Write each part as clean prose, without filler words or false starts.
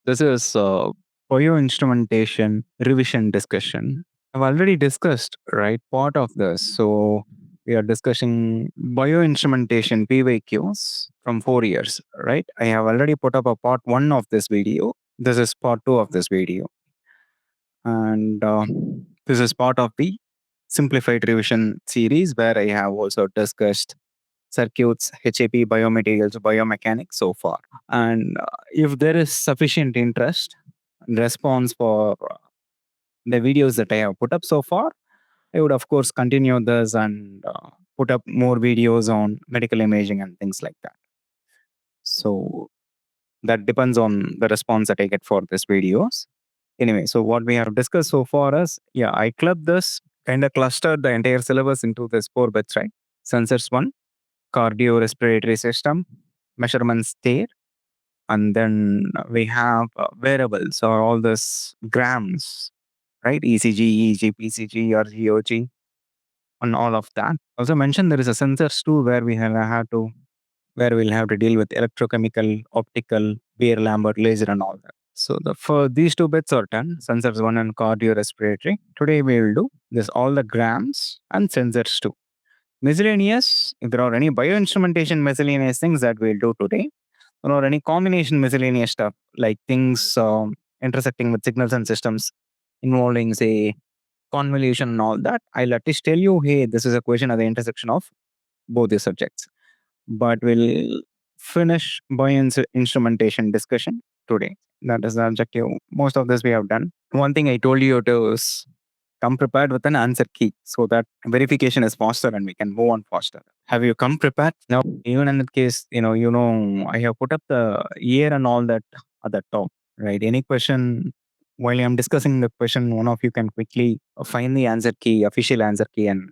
This is bioinstrumentation revision discussion. I've already discussed, right, part of this. So we are discussing bioinstrumentation PYQs from 4 years, right? I have already put up a part 1 of this video. This is part 2 of this video. And this is part of the Simplified revision series where I have also discussed circuits, HAP, biomaterials, biomechanics so far. And if there is sufficient interest and response for the videos that I have put up so far, I would, of course, continue this and put up more videos on medical imaging and things like that. So that depends on the response that I get for these videos. Anyway, so what we have discussed so far is, I clubbed this, kind of clustered the entire syllabus into this 4 bits, right? Sensors 1, cardiorespiratory system, measurements there, and then we have wearables or all this grams, right? ECG, EEG, PCG, or GOG, and all of that. Also mentioned there is a sensors too where we'll have to deal with electrochemical, optical, Beer Lambert, laser, and all that. So for these 2 bits are done, sensors 1 and cardiorespiratory. Today we will do this all the grams and sensors 2. Miscellaneous, if there are any bioinstrumentation miscellaneous things that we'll do today, or any combination miscellaneous stuff like things intersecting with signals and systems involving, say, convolution and all that, I'll at least tell you, hey, this is a question at the intersection of both the subjects. But we'll finish bioinstrumentation discussion today. That is the objective. Most of this we have done. One thing I told you to is come prepared with an answer key so that verification is faster and we can move on faster. Have you come prepared? Now, even in that case, I have put up the year and all that at the top, right? Any question, while I'm discussing the question, one of you can quickly find the answer key, official answer key, and,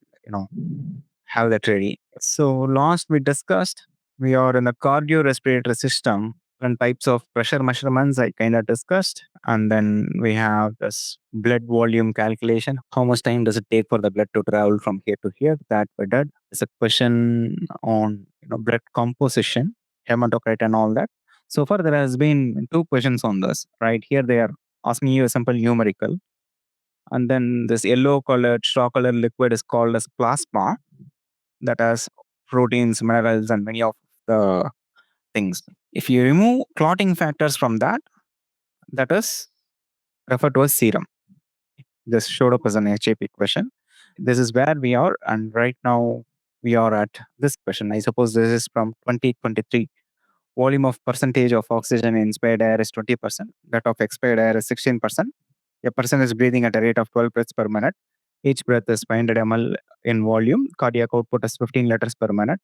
have that ready. So last we discussed, we are in the cardiorespiratory system and types of pressure measurements I kind of discussed. And then we have this blood volume calculation. How much time does it take for the blood to travel from here to here? That we did. There's a question on blood composition, hematocrit and all that. So far there has been 2 questions on this. Right here they are asking you a simple numerical. And then this yellow colored, straw colored liquid is called as plasma, that has proteins, minerals, and many of the things. If you remove clotting factors from that, that is referred to as serum. This showed up as an HAP question. This is where we are, and right now we are at this question. I suppose this is from 2023. Volume of percentage of oxygen in inspired air is 20%. That of expired air is 16%. A person is breathing at a rate of 12 breaths per minute. Each breath is 500 ml in volume. Cardiac output is 15 liters per minute.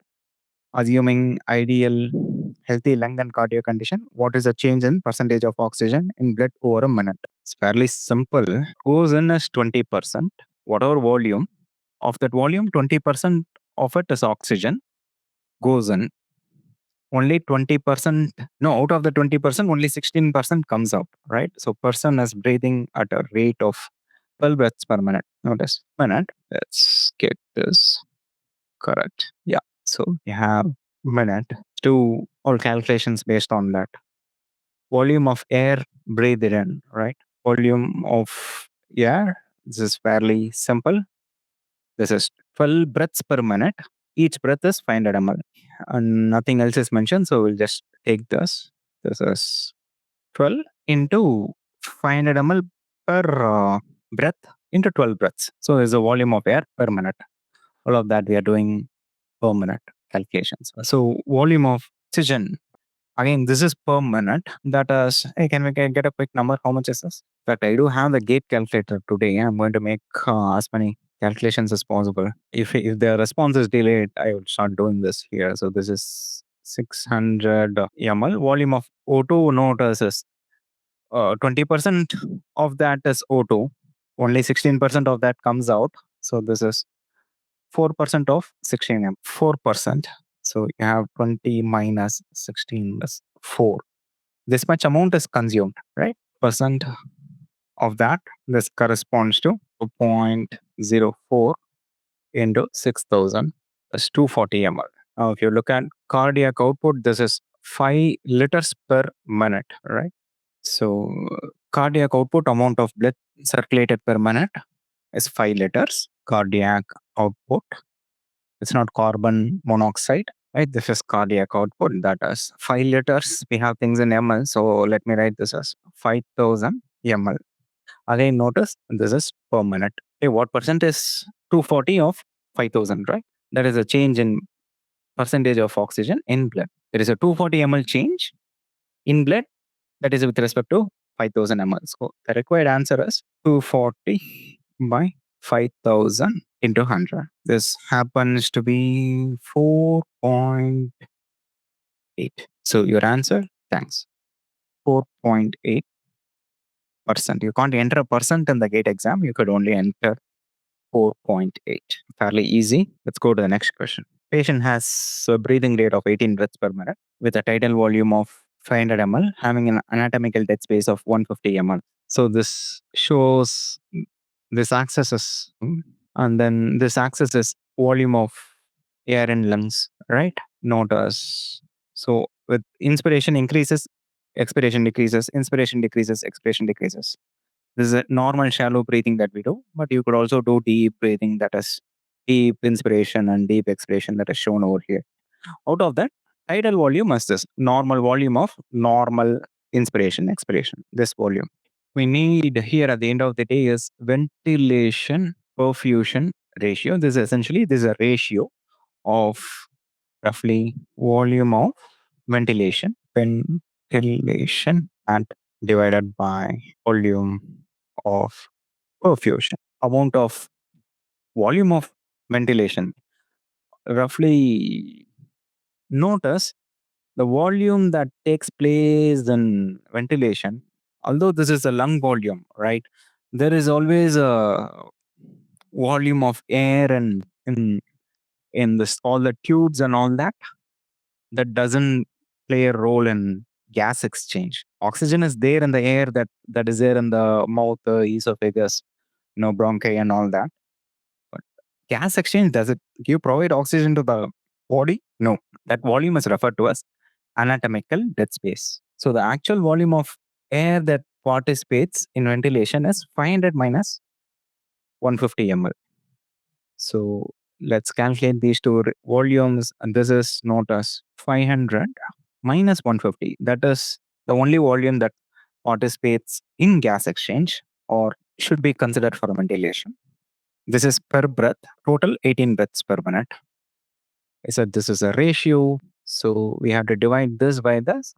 Assuming ideal healthy lung and cardiac condition, what is the change in percentage of oxygen in blood over a minute? It's fairly simple. Goes in as 20%. Whatever volume, of that volume, 20% of it is oxygen. Goes in. Only 20%, no, out of the 20%, only 16% comes out, right? So person is breathing at a rate of 12 breaths per minute. Notice, minute. Let's get this correct. Yeah. So you have minute. Do all calculations based on that. Volume of air breathed in, right? Volume of air. This is fairly simple. This is 12 breaths per minute. Each breath is 500 ml. And nothing else is mentioned. So we'll just take this. This is 12 into 500 ml per breath into 12 breaths. So there's a volume of air per minute. All of that we are doing per minute calculations. So volume of oxygen, again, this is per minute. That is, hey, can we get a quick number? How much is this? In fact, I do have the GATE calculator today. I'm going to make as many calculations as possible. If the response is delayed, I will start doing this here. So this is 600 ml. Volume of O2, notice is 20% of that is O2. Only 16% of that comes out. So this is 4% of 16 m. 4%. So you have 20 minus 16 is 4. This much amount is consumed, right? Percent of that, this corresponds to 0.04 into 6,000 is 240 ml. Now, if you look at cardiac output, this is 5 liters per minute, right? So cardiac output amount of blood circulated per minute is 5 liters. Cardiac output. It's not carbon monoxide, right? This is cardiac output. That is 5 liters. We have things in ml. So let me write this as 5000 ml. Again, notice this is per minute. Okay, what percent is 240 of 5000, right? That is a change in percentage of oxygen in blood. There is a 240 ml change in blood. That is with respect to 5000 ml. So the required answer is 240 by 5000 into 100. This happens to be 4.8. So your answer, thanks, 4.8%. You can't enter a percent in the GATE exam. You could only enter 4.8. Fairly easy. Let's go to the next question. Patient has a breathing rate of 18 breaths per minute with a tidal volume of 500 ml, having an anatomical dead space of 150 ml. So this shows this axis is, and then this axis is volume of air in lungs, right? Notice. So with inspiration increases, expiration decreases, inspiration decreases, expiration decreases. This is a normal shallow breathing that we do, but you could also do deep breathing, that is deep inspiration and deep expiration, that is shown over here. Out of that, tidal volume is this normal volume of normal inspiration, expiration, this volume. We need here at the end of the day is ventilation perfusion ratio. This is essentially, this is a ratio of roughly volume of ventilation and divided by volume of perfusion. Amount of volume of ventilation. Roughly, notice the volume that takes place in ventilation, although this is a lung volume, right? There is always a volume of air and in this all the tubes and all that doesn't play a role in gas exchange. Oxygen is there in the air that is there in the mouth, esophagus, bronchi and all that. But gas exchange, does it provide oxygen to the body? No. That volume is referred to as anatomical dead space. So the actual volume of air that participates in ventilation is 500 minus 150 ml. So let's calculate these two volumes. And this is not as 500 minus 150. That is the only volume that participates in gas exchange or should be considered for ventilation. This is per breath, total 18 breaths per minute. I said this is a ratio. So we have to divide this by this.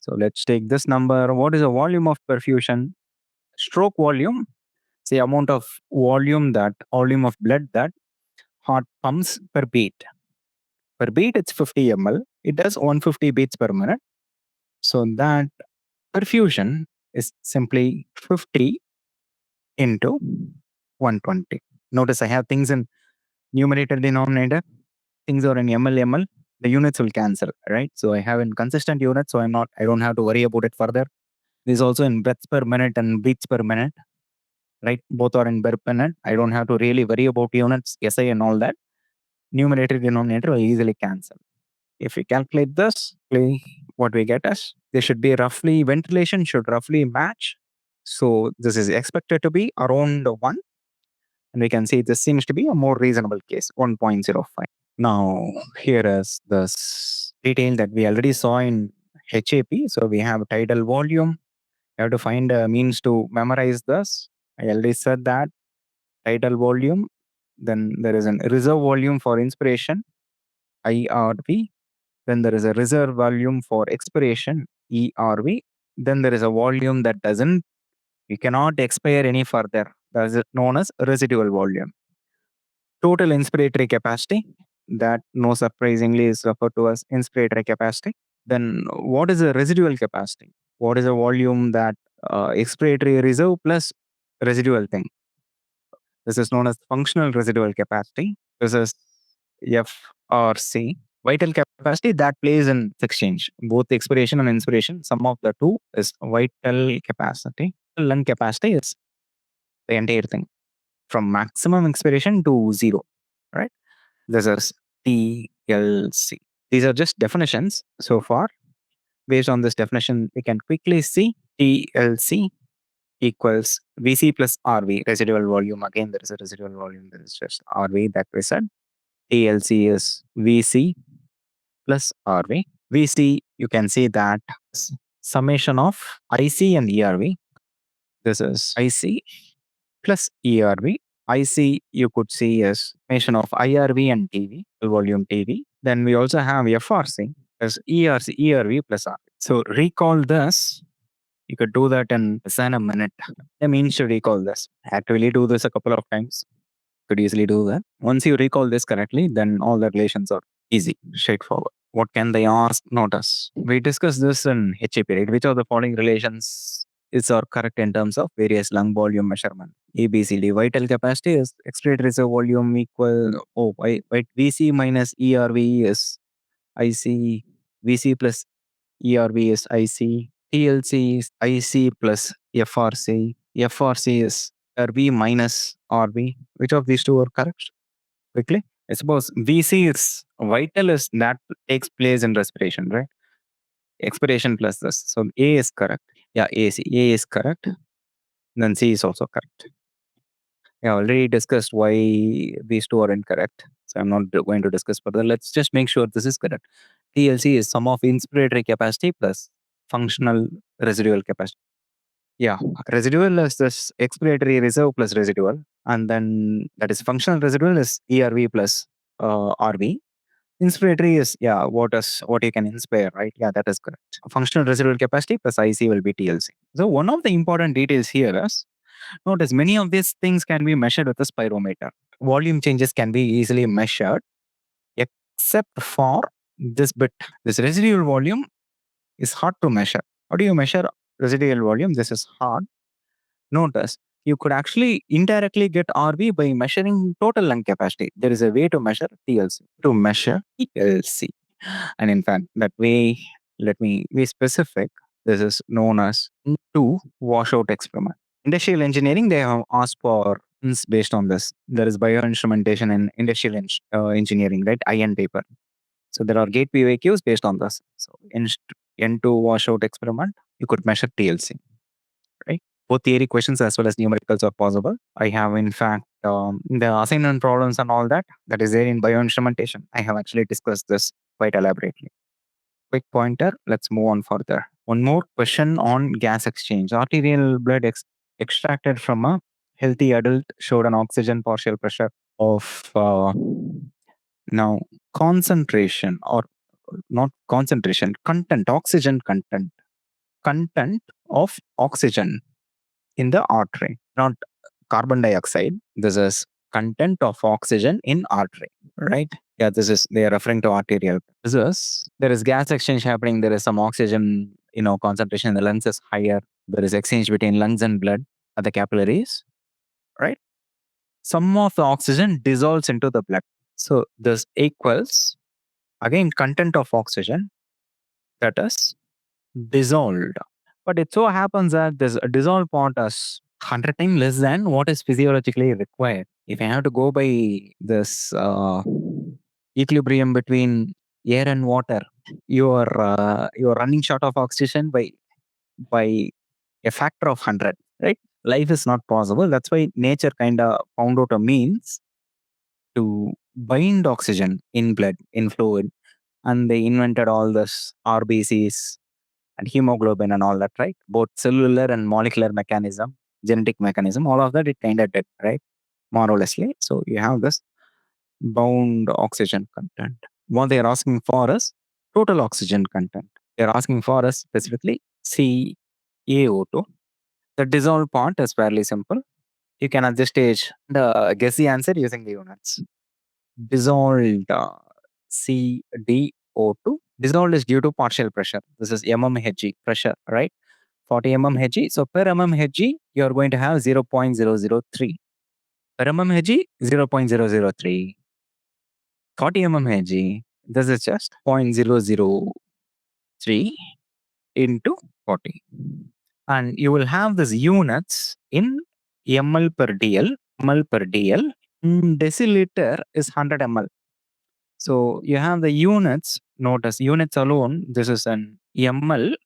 So let's take this number. What is the volume of perfusion? Stroke volume, the amount of volume of blood that heart pumps per beat. Per beat, it's 50 ml. It does 150 beats per minute. So that perfusion is simply 50 into 120. Notice I have things in numerator, denominator. Things are in ml. The units will cancel, right? So I have in consistent units, so I don't have to worry about it further. This is also in breaths per minute and beats per minute, right? Both are in per minute. I don't have to really worry about units, SI and all that. Numerator, denominator will easily cancel. If we calculate this, what we get is ventilation should roughly match. So this is expected to be around 1. And we can see this seems to be a more reasonable case, 1.05. Now, here is this detail that we already saw in HAP. So we have tidal volume. You have to find a means to memorize this. I already said that. Tidal volume. Then there is a reserve volume for inspiration, IRV. Then there is a reserve volume for expiration, ERV. Then there is a volume that you cannot expire any further. That is known as residual volume. Total inspiratory capacity, that no surprisingly is referred to as inspiratory capacity. Then what is the residual capacity? What is the volume that expiratory reserve plus residual thing? This is known as functional residual capacity. This is FRC. Vital capacity, that plays in exchange. Both expiration and inspiration, sum of the two is vital capacity. Lung capacity is the entire thing from maximum expiration to 0, right? This is TLC. These are just definitions so far. based on this definition, we can quickly see TLC equals VC plus RV, residual volume. Again, there is a residual volume. There is just RV that we said. TLC is VC plus RV. VC, you can see that summation of IC and ERV. This is IC plus ERV. IC, you could see as summation of IRV and TV, volume TV. Then we also have FRC as ERC, ERV plus RV. So recall this. You could do that in less than a minute. I mean, to recall this. Actually, do this a couple of times. Could easily do that. Once you recall this correctly, then all the relations are easy, straightforward. What can they ask? Notice. We discussed this in HAP, right? Which of the following relations is are correct in terms of various lung volume measurement? ABCD. Vital capacity is expiratory reserve volume equal, VC minus ERV is IC, VC plus ERV is IC, TLC is IC plus FRC, FRC is RV minus RV. Which of these two are correct? Quickly. I suppose VC is vital is that takes place in respiration, right? Expiration plus this. So A is correct. Yeah, AC. A is correct. Then C is also correct. I already discussed why these two are incorrect. So I'm not going to discuss further. Let's just make sure this is correct. TLC is sum of inspiratory capacity plus functional residual capacity. Yeah, residual is this expiratory reserve plus residual. And then that is functional residual is ERV plus RV. Inspiratory is, yeah, what you can inspire, right? Yeah, that is correct. Functional residual capacity plus IC will be TLC. So one of the important details here is, notice many of these things can be measured with a spirometer. Volume changes can be easily measured, except for this bit. This residual volume is hard to measure. How do you measure residual volume? This is hard. Notice, you could actually indirectly get RV by measuring total lung capacity. There is a way to measure TLC, to measure TLC. And in fact, that way, let me be specific. This is known as two washout experiment. Industrial engineering, they have asked for based on this. There is bioinstrumentation in industrial engineering, right? IN paper. So there are GATE PYQs based on this. So in N2 washout experiment, you could measure TLC, right? Both theory questions as well as numericals are possible. I have, in fact, the assignment problems and all that is there in bioinstrumentation. I have actually discussed this quite elaborately. Quick pointer. Let's move on further. One more question on gas exchange. Arterial blood extracted from a healthy adult showed an oxygen partial pressure of now concentration, or not concentration, content, oxygen content of oxygen in the artery, not carbon dioxide. This is content of oxygen in artery, right? Yeah, they are referring to arterial. There is gas exchange happening. There is some oxygen, concentration in the lungs is higher. There is exchange between lungs and blood at the capillaries, right? Some of the oxygen dissolves into the blood. So this equals, again, content of oxygen that is dissolved. But it so happens that this dissolved part is 100 times less than what is physiologically required. If I have to go by this equilibrium between air and water, you're running short of oxygen by a factor of 100, right? Life is not possible. That's why nature kind of found out a means to bind oxygen in blood, in fluid, and they invented all this RBCs and hemoglobin and all that, right? Both cellular and molecular mechanism, genetic mechanism, all of that it kind of did, right? More or lessly. So you have this bound oxygen content. What they are asking for is total oxygen content. They are asking for us specifically CaO2. The dissolved part is fairly simple. You can at this stage guess the answer using the units. Dissolved CdO2. Dissolved is due to partial pressure. This is mmHg pressure, right? 40 mmHg. So per mmHg, you are going to have 0.003. Per mmHg, 0.003. 40 mmHg, this is just 0.003 into 40. And you will have these units in ml per dl. ml per dl. Deciliter is 100 ml. So you have the units. Notice units alone. This is an ml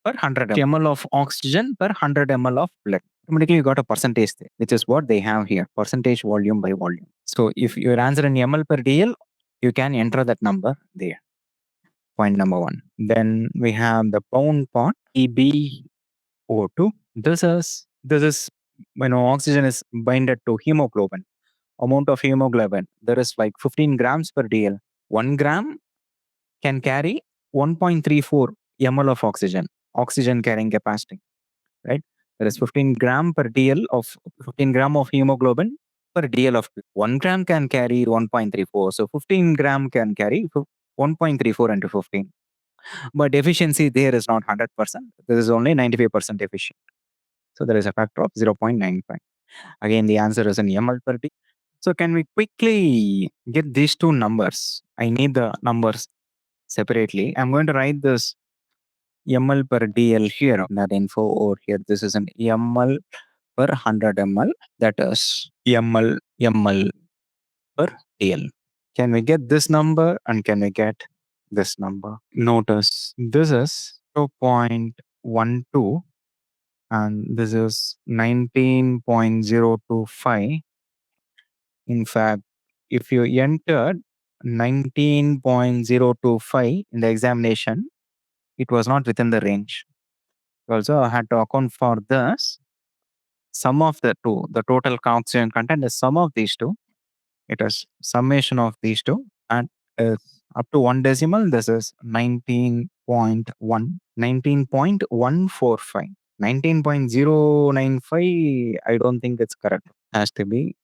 per 100 ml of oxygen per 100 ml of blood. Automatically, you got a percentage there, which is what they have here, percentage volume by volume. So if your answer in ml per dl, you can enter that number there. Point number one. Then we have the pound part, EbO2. This is oxygen is binded to hemoglobin. Amount of hemoglobin, there is like 15 grams per dl. 1 gram can carry 1.34 ml of oxygen carrying capacity, right? There is 15 gram per dl of 15 gram of hemoglobin per dl of 1 gram can carry 1.34. So 15 gram can carry 1.34 into 15. But efficiency there is not 100%. This is only 95% efficient. So there is a factor of 0.95. Again, the answer is in ml per dl. So can we quickly get these two numbers? I need the numbers separately. I'm going to write this ml per dl here. That info over here. This is an ml per 100 ml. That is ml per dl. Can we get this number and can we get this number? Notice this is 0.12 and this is 19.025. In fact, if you entered 19.025 in the examination, it was not within the range. Also, I had to account for this. Sum of the two, the total oxygen content is sum of these two. It is summation of these two, and is up to 1 decimal. This is 19.1, 19.145. 19.095, I don't think it's correct. Has to be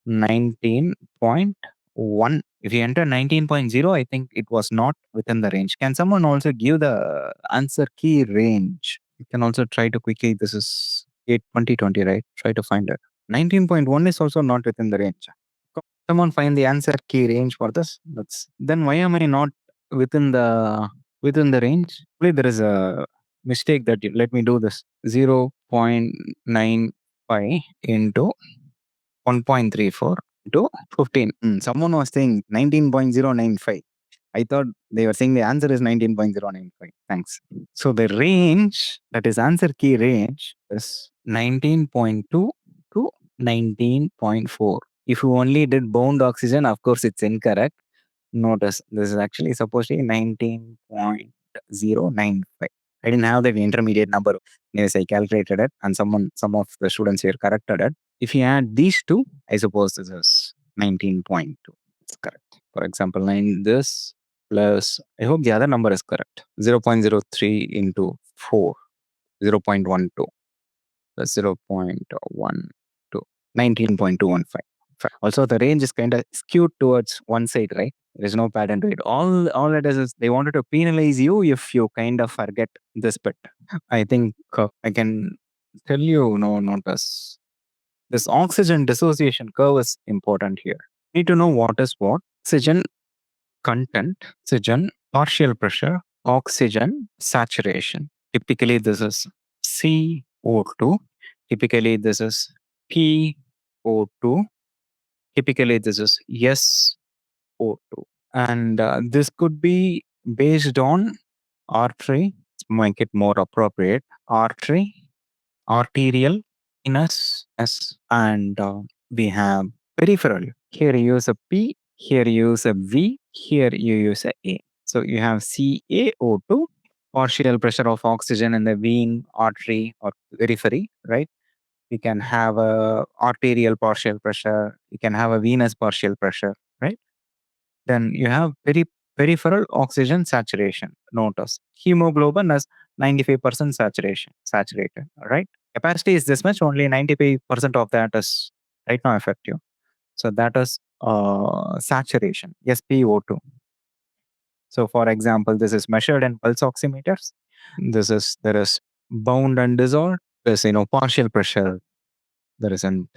19.1. If you enter 19.0, I think it was not within the range. Can someone also give the answer key range? You can also try to quickly, this is 8 2020, right? Try to find it. 19.1 is also not within the range. Someone find the answer key range for this. Then why am I not within the range? Wait, there is a mistake that let me do this. 0.95 into 1.34 to 15. Someone was saying 19.095. I thought they were saying the answer is 19.095. Thanks. So the range, that is answer key range, is 19.2 to 19.4. If you only did bound oxygen, of course it's incorrect. Notice this is actually supposed to be 19.095. I didn't have the intermediate number. Anyways, I calculated it and some of the students here corrected it. If you add these two, I suppose this is 19.2. It's correct. For example, this plus, I hope the other number is correct. 0.03 into 4, 0.12 plus 0.12, 19.215. Also, the range is kind of skewed towards one side, right? There is no pattern to it. All it is they wanted to penalize you if you kind of forget this bit. I think I can tell you, notice this oxygen dissociation curve is important here. You need to know what is what. Oxygen content, oxygen partial pressure, oxygen saturation. Typically, this is CO2. Typically, this is PO2. Typically, this is SO2. And this could be based on artery, make it more appropriate, artery, arterial, venous, and we have peripheral. Here you use a P, here you use a V, here you use a A. So you have CaO2, partial pressure of oxygen in the vein, artery, or periphery, right? You can have a arterial partial pressure, you can have a venous partial pressure, right? Then you have peripheral oxygen saturation. Notice hemoglobin is 95% saturated, right? Capacity is this much, only 95% of that is right now effective. So that is saturation, SpO2. So for example, this is measured in pulse oximeters. There is bound and dissolved. There's partial pressure. There isn't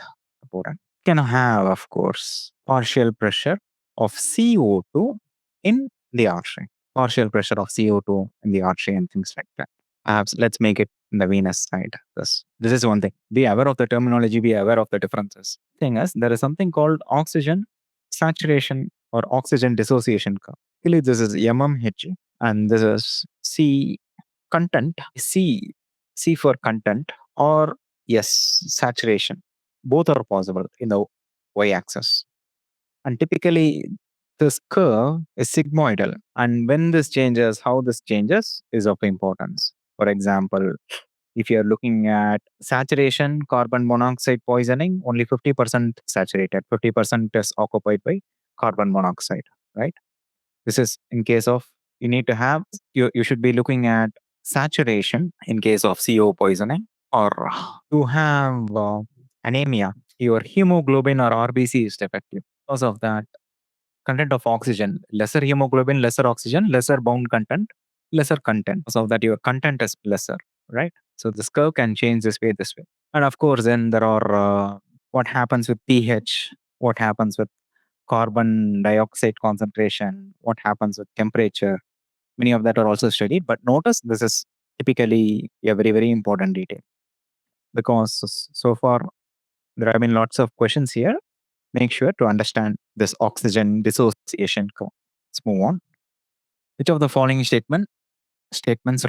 important. Can have, of course, partial pressure of CO2 in the artery. Partial pressure of CO2 in the artery and things like that. Perhaps let's make it in the venous side. This is one thing. Be aware of the terminology, be aware of the differences. Thing is, there is something called oxygen saturation or oxygen dissociation curve. Actually, this is mmHg, and this is C content. C for content, or yes, saturation. Both are possible in the y-axis. And typically, this curve is sigmoidal. And when this changes, how this changes is of importance. For example, if you're looking at saturation, carbon monoxide poisoning, only 50% saturated, 50% is occupied by carbon monoxide, right? This is in case of you need to have, you should be looking at saturation in case of CO poisoning, or to have anemia, your hemoglobin or RBC is defective. Because of that, content of oxygen, lesser hemoglobin, lesser oxygen, lesser bound content, lesser content. So that your content is lesser, right? So this curve can change this way, this way. And of course, then there are what happens with pH, what happens with carbon dioxide concentration, what happens with temperature. Many of that are also studied. But notice this is typically a very, very important detail, because so far there have been lots of questions here. Make sure to understand this oxygen dissociation curve. Let's move on. Which of the following statements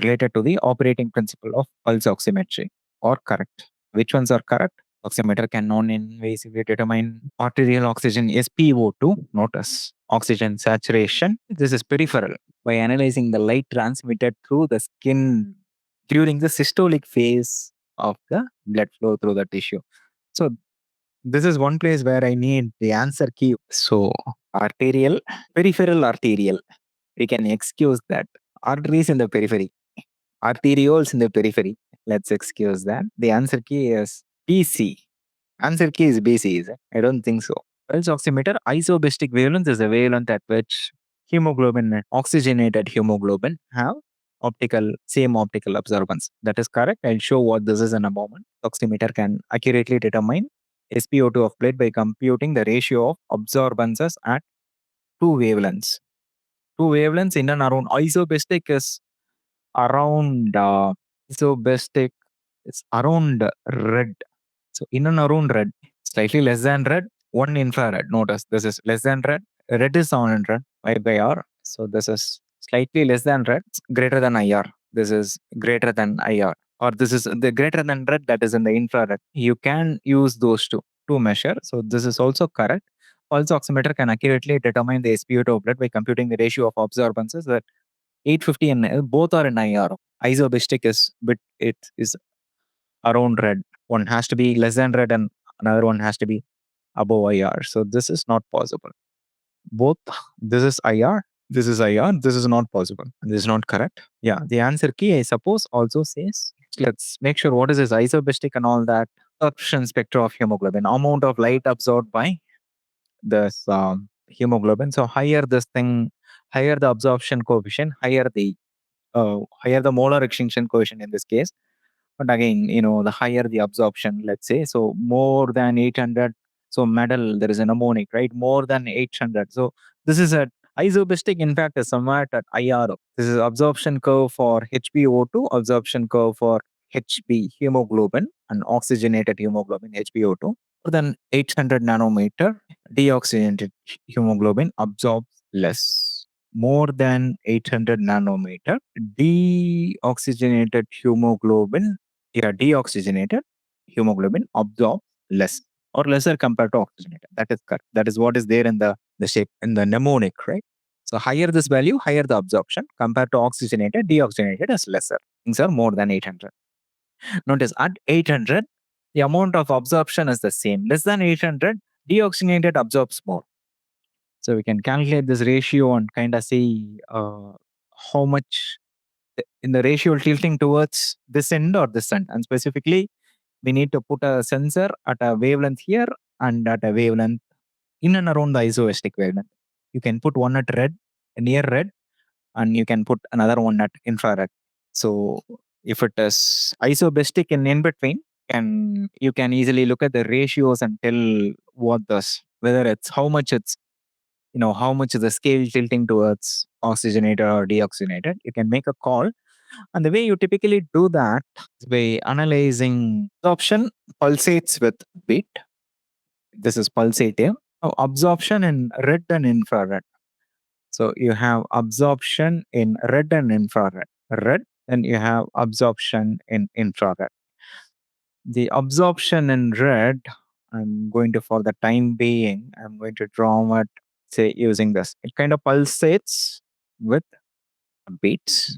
related to the operating principle of pulse oximetry are correct? Which ones are correct? Oximeter can non-invasively determine arterial oxygen SpO2. Notice oxygen saturation. This is peripheral by analyzing the light transmitted through the skin during the systolic phase of the blood flow through the tissue. So this is one place where I need the answer key. So arterial, peripheral arterial. We can excuse that. Arteries in the periphery, arterioles in the periphery. Let's excuse that. The answer key is BC. Answer key is BC, is it? I don't think so. Pulse oximeter, isobestic wavelength is the wavelength at which hemoglobin, oxygenated hemoglobin, have same optical absorbance. That is correct. I'll show what this is in a moment. Oximeter can accurately determine SpO2 of blood by computing the ratio of absorbances at two wavelengths. Two wavelengths in and around. Isobestic is around isobestic is around red. So in and around red, slightly less than red, one infrared. Notice this is less than red. Red is 700 by R. So this is slightly less than red, greater than IR. This is greater than IR. Or this is the greater than red, that is in the infrared. You can use those two to measure. So this is also correct. Pulse oximeter can accurately determine the SpO2 of blood by computing the ratio of absorbances that 850 and both are in IR. Isobestic is it is around red. One has to be less than red and another one has to be above IR. So this is not possible. Both, this is IR, this is IR, this is not possible. This is not correct. Yeah, the answer key, I suppose, also says, let's make sure what is this isobestic and all that. Absorption spectra of hemoglobin, amount of light absorbed by this hemoglobin. So higher this thing, higher the absorption coefficient, higher the molar extinction coefficient in this case. But again, the higher the absorption, let's say, so more than 800. So metal, there is a mnemonic, right? More than 800. So this is a isobestic, in fact, is somewhat at IR. This is absorption curve for HbO2, absorption curve for Hb hemoglobin and oxygenated hemoglobin HbO2. More than 800 nanometer, deoxygenated hemoglobin absorbs less. More than 800 nanometer, deoxygenated hemoglobin, deoxygenated hemoglobin absorbs less or lesser compared to oxygenated. That is correct. That is what is there in the shape in the mnemonic, right? So higher this value, higher the absorption compared to oxygenated, deoxygenated is lesser. Things are more than 800. Notice at 800, the amount of absorption is the same. Less than 800, deoxygenated absorbs more. So we can calculate this ratio and kind of see how much in the ratio tilting towards this end or this end. And specifically, we need to put a sensor at a wavelength here and at a wavelength in and around the isobestic wavelength. You can put one at red, near red, and you can put another one at infrared. So if it is isobestic in between, and you can easily look at the ratios and tell whether it's how much is the scale tilting towards oxygenated or deoxygenated. You can make a call. And the way you typically do that is by analyzing absorption pulsates with beat. This is pulsative. Absorption in red and infrared. So you have absorption in red and infrared. Red, and you have absorption in infrared. The absorption in red, I'm going to, for the time being, I'm going to draw it, say, using this. It kind of pulsates with beats,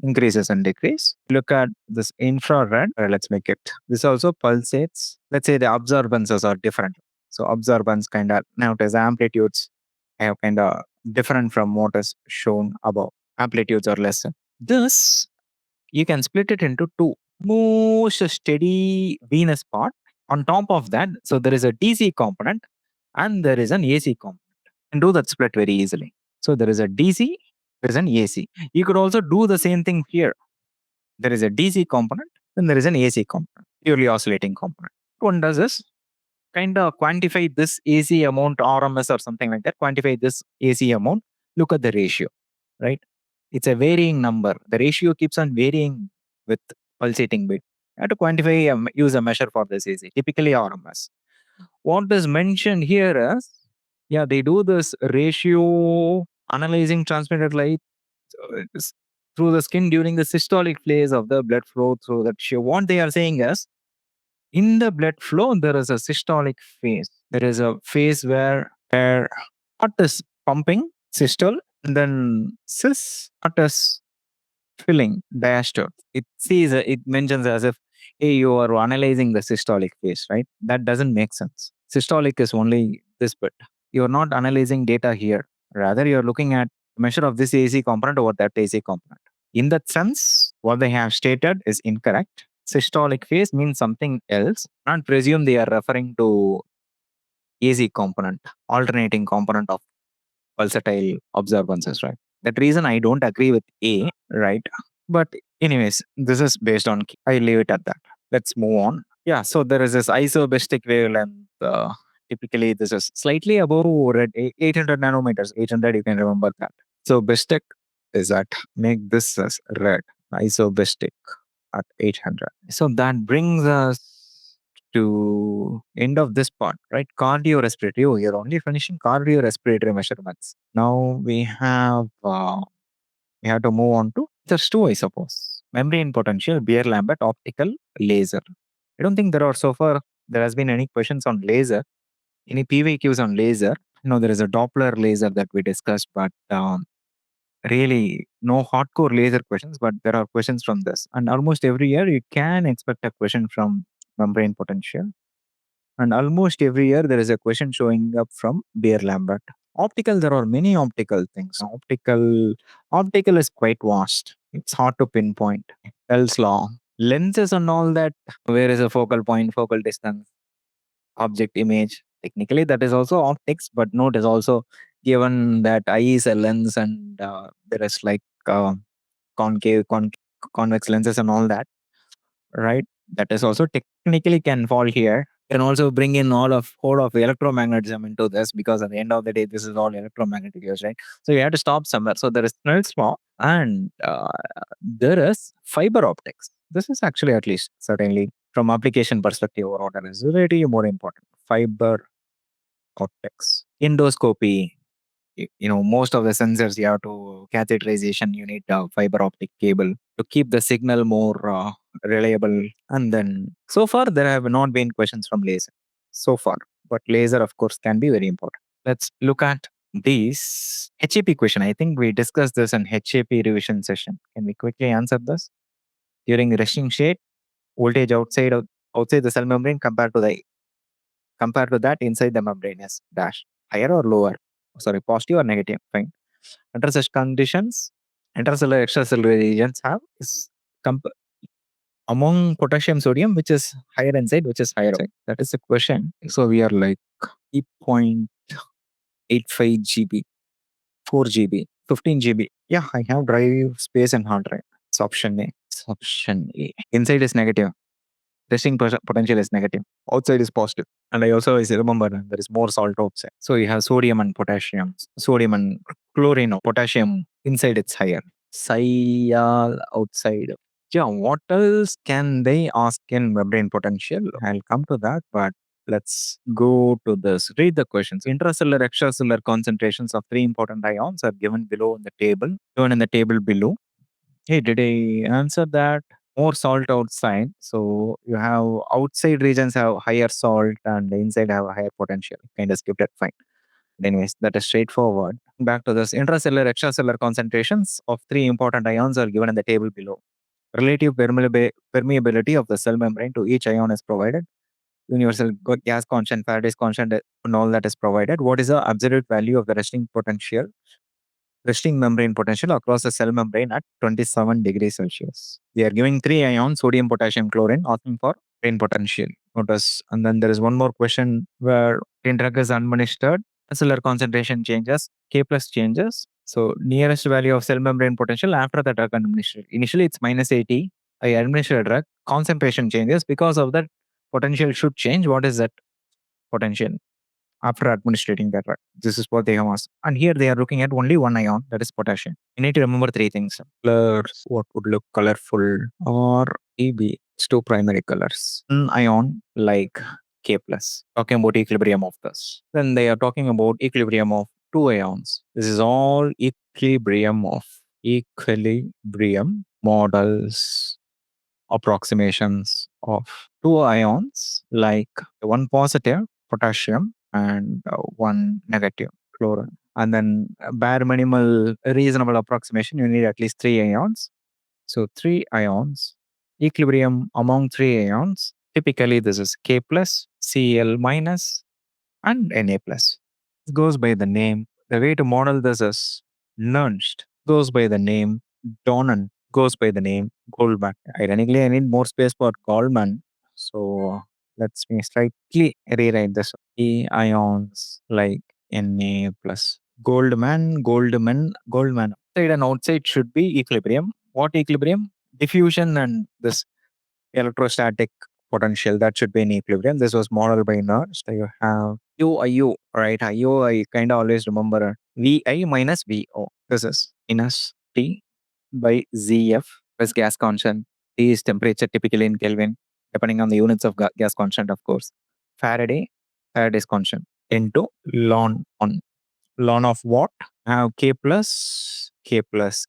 increases and decrease. Look at this infrared. Let's make it. This also pulsates. Let's say the absorbances are different. So absorbance kind of, now it is amplitudes have kind of different from what is shown above. Amplitudes are less. This, you can split it into two. Most steady venous part. On top of that, so there is a DC component and there is an AC component. And do that split very easily. So there is a DC, there is an AC. You could also do the same thing here. There is a DC component, then there is an AC component, purely oscillating component. What one does is kind of quantify this AC amount, RMS or something like that, quantify this AC amount, look at the ratio, right? It's a varying number. The ratio keeps on varying with pulsating beat. You have to quantify, use a measure for this AC, typically RMS. What is mentioned here is, yeah, they do this ratio analyzing transmitted light through the skin during the systolic phase of the blood flow through that tissue. What they are saying is, in the blood flow, there is a systolic phase. There is a phase where heart is pumping, systole, and then heart is filling, diastole. It mentions as if, hey, you are analyzing the systolic phase, right? That doesn't make sense. Systolic is only this bit. You're not analyzing data here. Rather, you're looking at measure of this AC component over that AC component. In that sense, what they have stated is incorrect. Systolic phase means something else. Not presume they are referring to AC component, alternating component of pulsatile observances, right? That reason I don't agree with A, right? But anyways, this is based on K. I leave it at that. Let's move on. Yeah, so there is this isobestic wavelength. Typically, this is slightly above red, 800 nanometers. 800, you can remember that. So bestic is that, make this as red. Isobestic at 800. So that brings us to end of this part, right? Cardiorespiratory. Oh, you're only finishing cardiorespiratory measurements. Now we have to move on to just two, I suppose. Membrane potential, Beer Lambert, optical, laser. I don't think there are so far there has been any questions on laser, any PVQs on laser. There is a Doppler laser that we discussed, but really no hardcore laser questions, but there are questions from this. And almost every year you can expect a question from membrane potential. And almost every year there is a question showing up from Beer Lambert. Optical, there are many optical things. Optical is quite vast. It's hard to pinpoint. Bell's law. Lenses and all that. Where is a focal point, focal distance, object image? Technically, that is also optics, but note is also given that eye is a lens and there is like concave, convex lenses and all that, right? That is also technically can fall here. Can also bring in whole of electromagnetism into this, because at the end of the day, this is all electromagnetic waves, right? So you have to stop somewhere. So there is Snell's law, and there is fiber optics. This is actually, at least certainly from application perspective, or what is really more important. Fiber optics, endoscopy. Most of the sensors you have to catheterization, you need a fiber optic cable to keep the signal more reliable. And then so far there have not been questions from laser so far, but laser of course can be very important. Let's look at these HAP question. I think we discussed this in HAP revision session. Can we quickly answer this? During resting state, voltage outside the cell membrane compared to that inside the membrane is dash, higher or lower? Sorry, positive or negative? Fine. Under such conditions, intracellular, extracellular regions have is among potassium, sodium, which is higher inside, which is higher outside. That is the question. So we are like 3.85 GB, 4 GB, 15 GB. Yeah, I have drive space and hard drive. It's option A. Inside is negative. Resting potential is negative. Outside is positive. And I also always remember there is more salt outside. So you have sodium and potassium. Sodium and chlorine, potassium inside it's higher. Sial outside. Yeah, what else can they ask in membrane potential? I'll come to that, but Let's go to this. Read the questions. Intracellular, extracellular concentrations of three important ions are given below in the table. Given in the table below. Hey, did I answer that? More salt outside. So you have outside regions have higher salt and the inside have a higher potential. Kind of skipped it. Fine. Anyways, that is straightforward. Back to this. Intracellular, extracellular concentrations of three important ions are given in the table below. Relative permeability of the cell membrane to each ion is provided. Universal gas constant, Faraday's constant, and all that is provided. What is the absolute value of the resting membrane potential across the cell membrane at 27 degrees Celsius? We are giving three ions, sodium, potassium, chlorine, asking for brain potential. Notice, and then there is one more question where drug is administered, cellular concentration changes, K plus changes. So nearest value of cell membrane potential after the drug administration. Initially it's minus 80. I administer a drug, concentration changes. Because of that, potential should change. What is that potential after administering that drug? This is what they have asked. And here they are looking at only one ion, that is potassium. You need to remember three things. Colors, what would look colorful, or maybe it's two primary colors. One ion like K plus, talking about equilibrium of this. Then they are talking about equilibrium of two ions. This is all equilibrium models, approximations of two ions like one positive potassium and one negative chlorine. And then bare minimal reasonable approximation, you need at least three ions. So three ions, equilibrium among three ions. Typically, this is K plus, Cl minus, and Na plus. It goes by the name. The way to model this is Nernst, goes by the name Donan, goes by the name Goldman. Ironically, I need more space for Goldman. So let's me slightly rewrite this. E ions like Na plus. Goldman. Outside and outside should be equilibrium. What equilibrium? Diffusion and this electrostatic potential, that should be in equilibrium. This was modeled by Nernst. You have UIU, right? IU, I kind of always remember VI minus VO. This is minus T by ZF is gas constant. T is temperature typically in Kelvin, depending on the units of gas constant, of course. Faraday's constant into ln on. Ln of what? Have K plus, K plus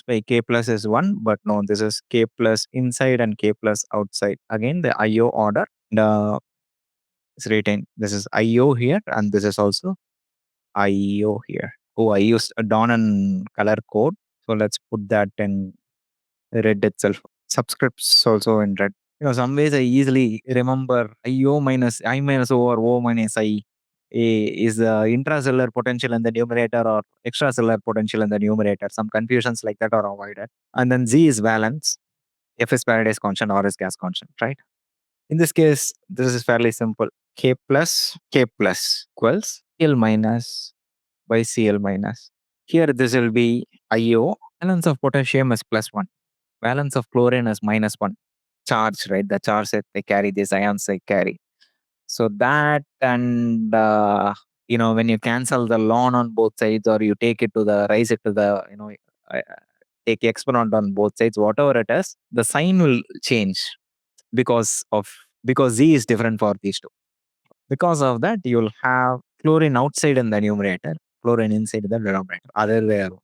by K plus is 1, but no, this is K plus inside and K plus outside. Again, the IO order, it's written, this is IO here, and this is also IO here. Oh, I used a dawn and color code. So let's put that in red itself. Subscripts also in red. Some ways I easily remember IO minus I minus O or O minus I is the intracellular potential in the numerator or extracellular potential in the numerator. Some confusions like that are avoided. And then Z is valence, F is Faraday's constant, R is gas constant, right? In this case, this is fairly simple. K plus equals Cl minus by Cl minus. Here this will be IO. Valence of potassium is +1. Valence of chlorine is -1. Charge, right? The charge that they carry, these ions they carry. So that, and when you cancel the ln on both sides, or you take it to the raise it to the take exponent on both sides, whatever it is, the sign will change because Z is different for these two. Because of that, you'll have chlorine outside in the numerator, chlorine inside the denominator. Other way around.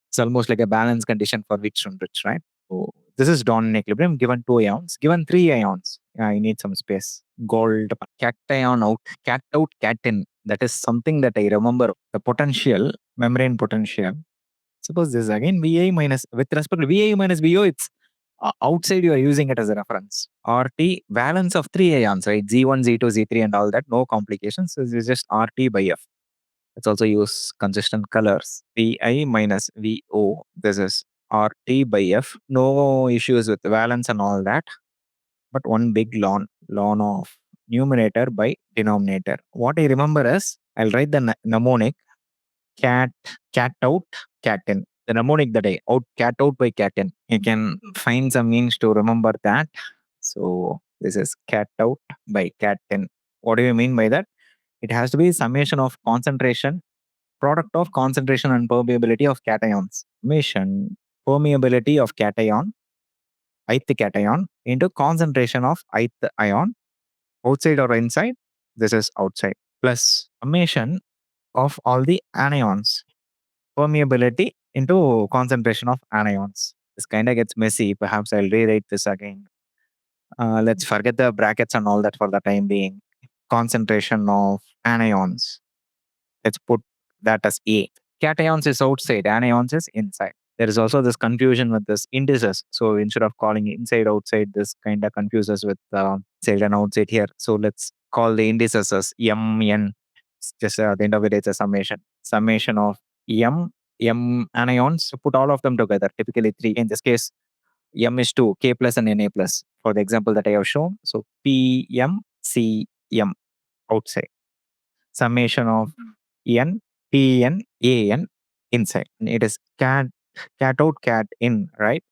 It's almost like a balance condition for rich and rich, right? So this is Dawn equilibrium. Given two ions, given three ions, I need some space. Gold, cation out, cat out, cat in. That is something that I remember. The potential, membrane potential. Suppose this is again VA minus, with respect to VA minus VO, it's outside you are using it as a reference. RT, valence of three ions, right? Z1, Z2, Z3 and all that, no complications. So this is just RT by F. Let's also use consistent colors. VI minus VO. This is RT by F. No issues with valence and all that. But one big ln of numerator by denominator. What I remember is, I'll write the mnemonic cat out, cat in. The mnemonic that I out, cat out by cat in. You can find some means to remember that. So this is cat out by cat in. What do you mean by that? It has to be summation of concentration, product of concentration and permeability of cations. Summation permeability of cation, ith cation, into concentration of ith ion, outside or inside, This is outside. Plus summation of all the anions. Permeability into concentration of anions. This kind of gets messy. Perhaps I'll rewrite this again. Let's forget the brackets and all that for the time being. Concentration of anions. Let's put that as A. Cations is outside, anions is inside. There is also this confusion with this indices. So instead of calling inside, outside, this kind of confuses with inside and outside here. So let's call the indices as Mn. It's just at the end of it, it's a summation. Summation of M anions. So put all of them together, typically 3. In this case, M is 2, K plus and Na plus for the example that I have shown. So PM, CM outside. Summation of N, PN, AN inside. It is cat out, cat in, right?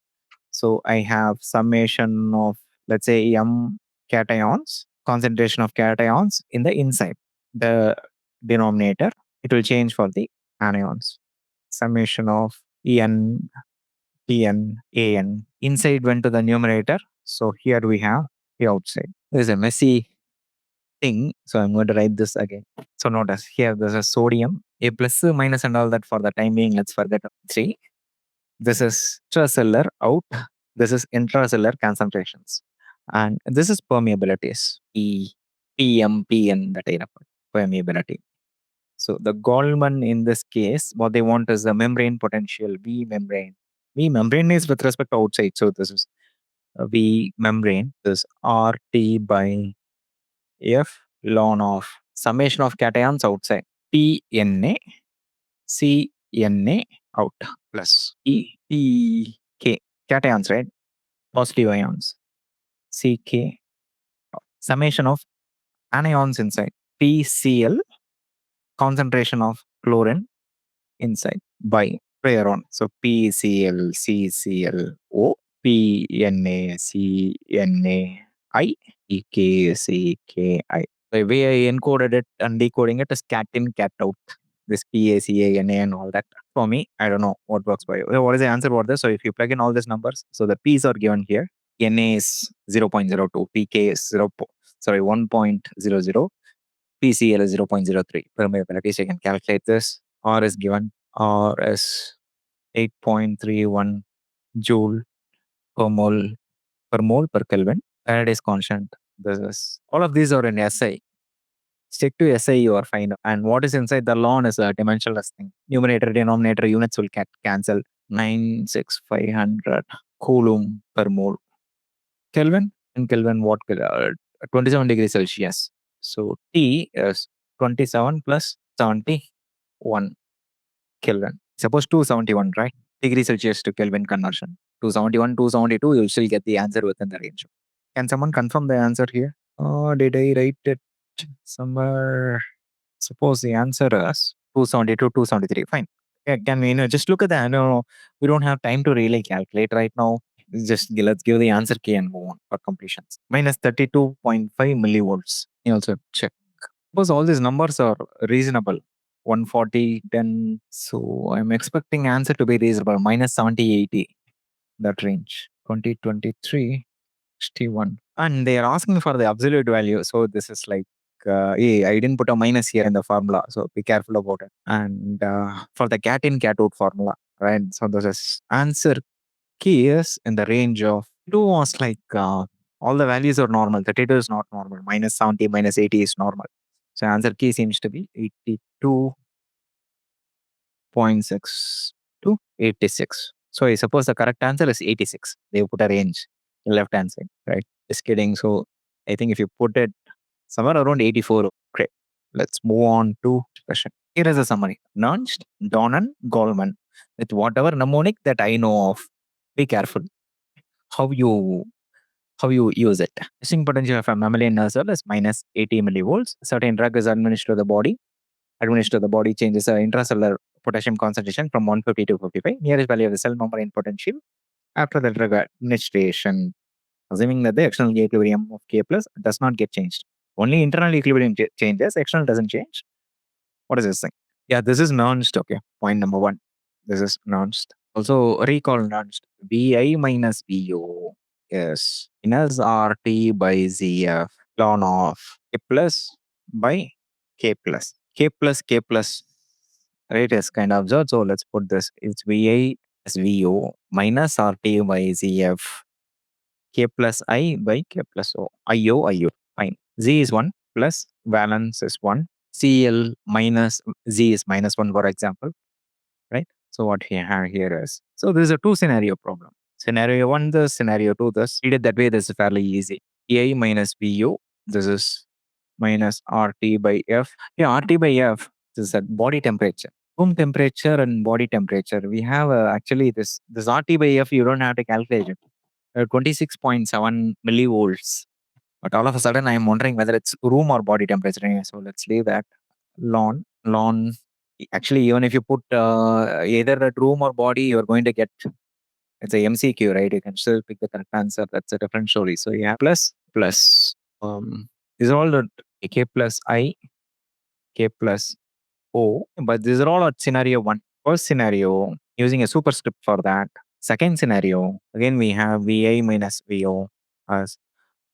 So I have summation of, let's say, M cations, concentration of cations in the inside. The denominator, it will change for the anions. Summation of En, PN, AN. Inside went to the numerator. So here we have the outside. There's a messy thing. So I'm going to write this again. So notice here there's a sodium, a plus, minus, and all that for the time being. Let's forget 3. This is intracellular out. This is intracellular concentrations. And this is permeabilities. PM, PN, that type of permeability. So the Goldman in this case, what they want is the membrane potential, V membrane. V membrane is with respect to outside. So this is V membrane. This RT by F ln of summation of cations outside. PNA, CNA out plus EK. Cations, right? Positive ions. CK. Summation of anions inside. PCl. Concentration of chlorine inside by prayer on. So PCl, CClO, PNA, CNAI, EKCKI. The way I encoded it and decoding it is cat in, cat out. This PACANA and all that. For me, I don't know what works for you. What is the answer for this? So if you plug in all these numbers, so the P's are given here. NA is 0.02, PK is 1.00, PCl is 0.03 permeability. So you can calculate this. R is given. R is 8.31 joule per mole per Kelvin. Faraday's constant. This is all of these are in SI. Stick to SI, you are fine. And what is inside the ln is a dimensionless thing. Numerator, denominator units will cancel. 96500 coulomb per mole. Kelvin and Kelvin what? 27 degrees Celsius. So T is 27 plus 71 Kelvin. Suppose 271, right? Degree Celsius to Kelvin conversion. 271, 272, you'll still get the answer within the range. Can someone confirm the answer here? Oh, did I write it somewhere? Suppose the answer is 272, 273. Fine. Yeah, can we just look at that? No, we don't have time to really calculate right now. Just let's give the answer K and move on for completions. Minus 32.5 millivolts. You also check. Suppose all these numbers are reasonable. 140, 10. So I'm expecting answer to be reasonable. Minus 70, 80. That range. 2023, 61. And they are asking for the absolute value. So this is like, hey, I didn't put a minus here in the formula. So be careful about it. And for the cat in, cat out formula, right? So this is answer key is in the range of, it was like all the values are normal. 32 is not normal. Minus 70, minus 80 is normal. So answer key seems to be 82.6 to 86. So I suppose the correct answer is 86. They put a range left hand side, right? Just kidding. So I think if you put it somewhere around 84, great. Let's move on to question. Here is a summary. Nernst, Donnan, Goldman. With whatever mnemonic that I know of, be careful how you use it. Testing potential of a mammalian nasal is minus 80 millivolts. Certain drug is administered to the body. Administered to the body changes the intracellular potassium concentration from 150 to 55. Nearest value of the cell membrane potential after the drug administration. Assuming that the external equilibrium of K plus does not get changed. Only internal equilibrium changes, external doesn't change. What is this thing? Yeah, this is Nernst. Okay, point number 1. This is Nernst. Also recall Nernst. Vi minus Vo is minus RT by ZF ln of K plus by K plus. K plus K plus, right, is kind of absurd. So let's put this. It's VA as VO minus RT by ZF. K plus I by K plus O. IO, IO. Fine. Z is 1 plus valence is 1. CL minus Z is minus 1, for example. Right? So what we have here is, so this is a two scenario problem. Scenario 1 this, scenario 2 this. Read it that way, this is fairly easy. A minus VO, this is minus RT by F. Yeah, RT by F, this is at body temperature. Room temperature and body temperature. We have actually this RT by F, you don't have to calculate it. 26.7 millivolts. But all of a sudden, I'm wondering whether it's room or body temperature. Anyway, so let's leave that. Lon. Actually, even if you put either at room or body, you're going to get, it's a MCQ, right? You can still pick the correct answer. That's a different story. So yeah, plus. These are all the K plus I, K plus O. But these are all at scenario 1. First scenario, using a superscript for that. Second scenario, again, we have VA minus VO as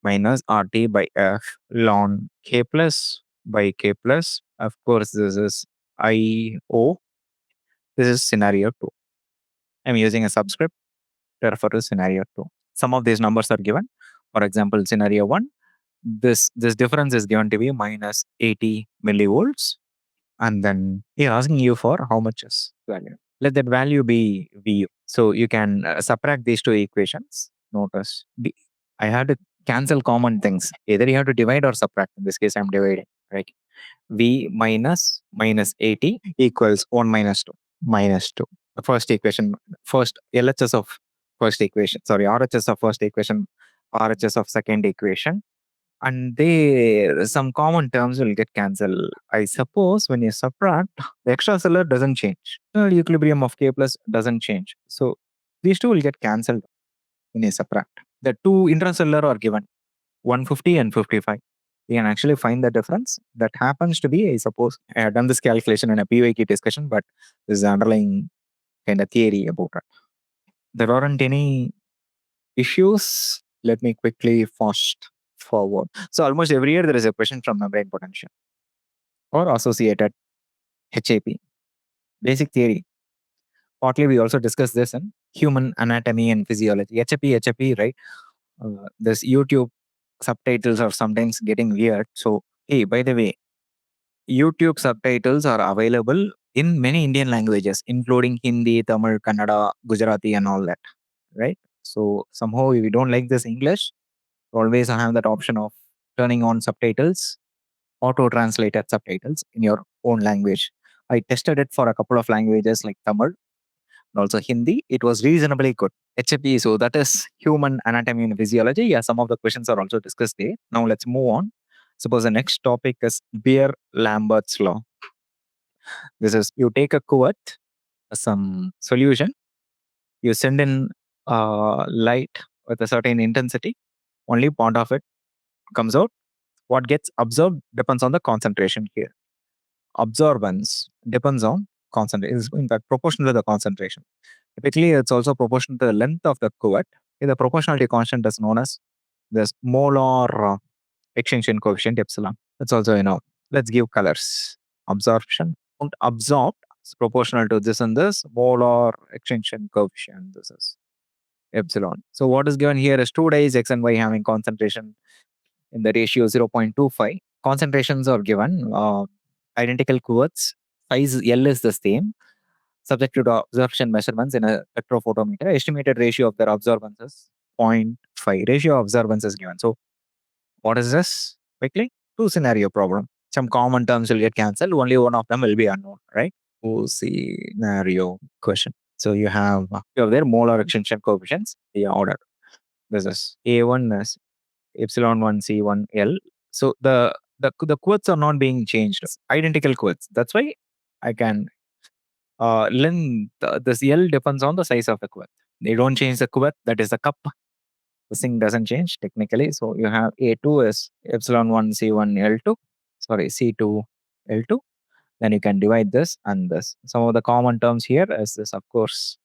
minus RT by F ln K plus by K plus. Of course, this is IO. This is scenario 2. I'm using a subscript to refer to scenario 2. Some of these numbers are given. For example, scenario 1, this difference is given to be minus 80 millivolts. And then you're asking you for how much is value. Let that value be V. So you can subtract these two equations. Notice I had to cancel common things. Either you have to divide or subtract. In this case, I'm dividing, right? V minus 80 equals 1 minus 2. Minus 2. The first equation, first LHS of first equation, sorry, RHS of first equation, RHS of second equation. And some common terms will get cancelled. I suppose when you subtract, the extracellular doesn't change. The equilibrium of K plus doesn't change. So these two will get cancelled when you subtract. The two intracellular are given, 150 and 55. You can actually find the difference. That happens to be, I suppose, I have done this calculation in a PYQ discussion, but this is the underlying kind of theory about it. There aren't any issues. Let me quickly fast forward. So almost every year there is a question from membrane potential or associated HAP. Basic theory. Partly we also discussed this in human anatomy and physiology. HAP, right? This YouTube subtitles are sometimes getting weird. So, hey, by the way, YouTube subtitles are available in many Indian languages, including Hindi, Tamil, Kannada, Gujarati, and all that, right? So somehow if you don't like this English, always have that option of turning on subtitles, auto-translated subtitles in your own language. I tested it for a couple of languages like Tamil and also Hindi. It was reasonably good. HAP, so that is human anatomy and physiology. Yeah, some of the questions are also discussed there. Now let's move on. Suppose the next topic is Beer-Lambert's law. This is, you take a cuvette, some solution, you send in light with a certain intensity, only part of it comes out. What gets absorbed depends on the concentration here. Absorbance depends on concentration, is in fact proportional to the concentration. Typically, it's also proportional to the length of the cuvette. The proportionality constant is known as this molar extinction coefficient epsilon. That's also, let's give colors. Absorption. Absorbed is proportional to this and this. Molar extinction coefficient, this is epsilon. So what is given here is two dyes X and Y having concentration in the ratio 0.25. Concentrations are given. Identical cuvettes. Size L is the same. Subject to absorption measurements in a spectrophotometer. Estimated ratio of their absorbance is 0.5. Ratio of absorbance is given. So what is this? Quickly, two scenario problem. Some common terms will get cancelled. Only one of them will be unknown, right? Two scenario question. So you have their molar extinction coefficients. The order. This is A1 is epsilon 1 C1 L. So the quotes are not being changed. Identical quotes. That's why I can length. This L depends on the size of the quote. They don't change the quote. That is the cup. The thing doesn't change technically. So you have A2 is epsilon 1 C1 L2. Sorry, C2 L2. Then you can divide this and this. Some of the common terms here is this, of course.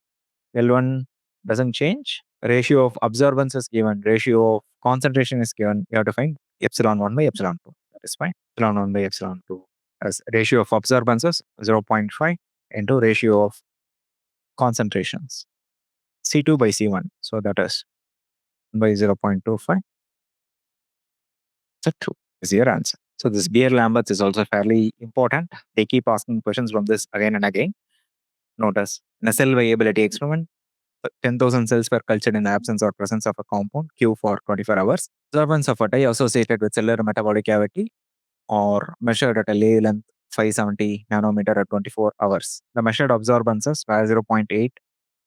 L1 doesn't change. Ratio of absorbance is given. Ratio of concentration is given. You have to find epsilon 1 by epsilon 2. That is fine. epsilon 1 by epsilon 2 as ratio of absorbances 0.5 into ratio of concentrations C2 by C1. So that is by 0.25. So 2 is your answer. So this Beer-Lambert is also fairly important. They keep asking questions from this again and again. Notice in a cell viability experiment, 10,000 cells were cultured in the absence or presence of a compound Q for 24 hours. Absorbance of a dye associated with cellular metabolic cavity or measured at a lay length 570 nanometer at 24 hours. The measured absorbances were 0.8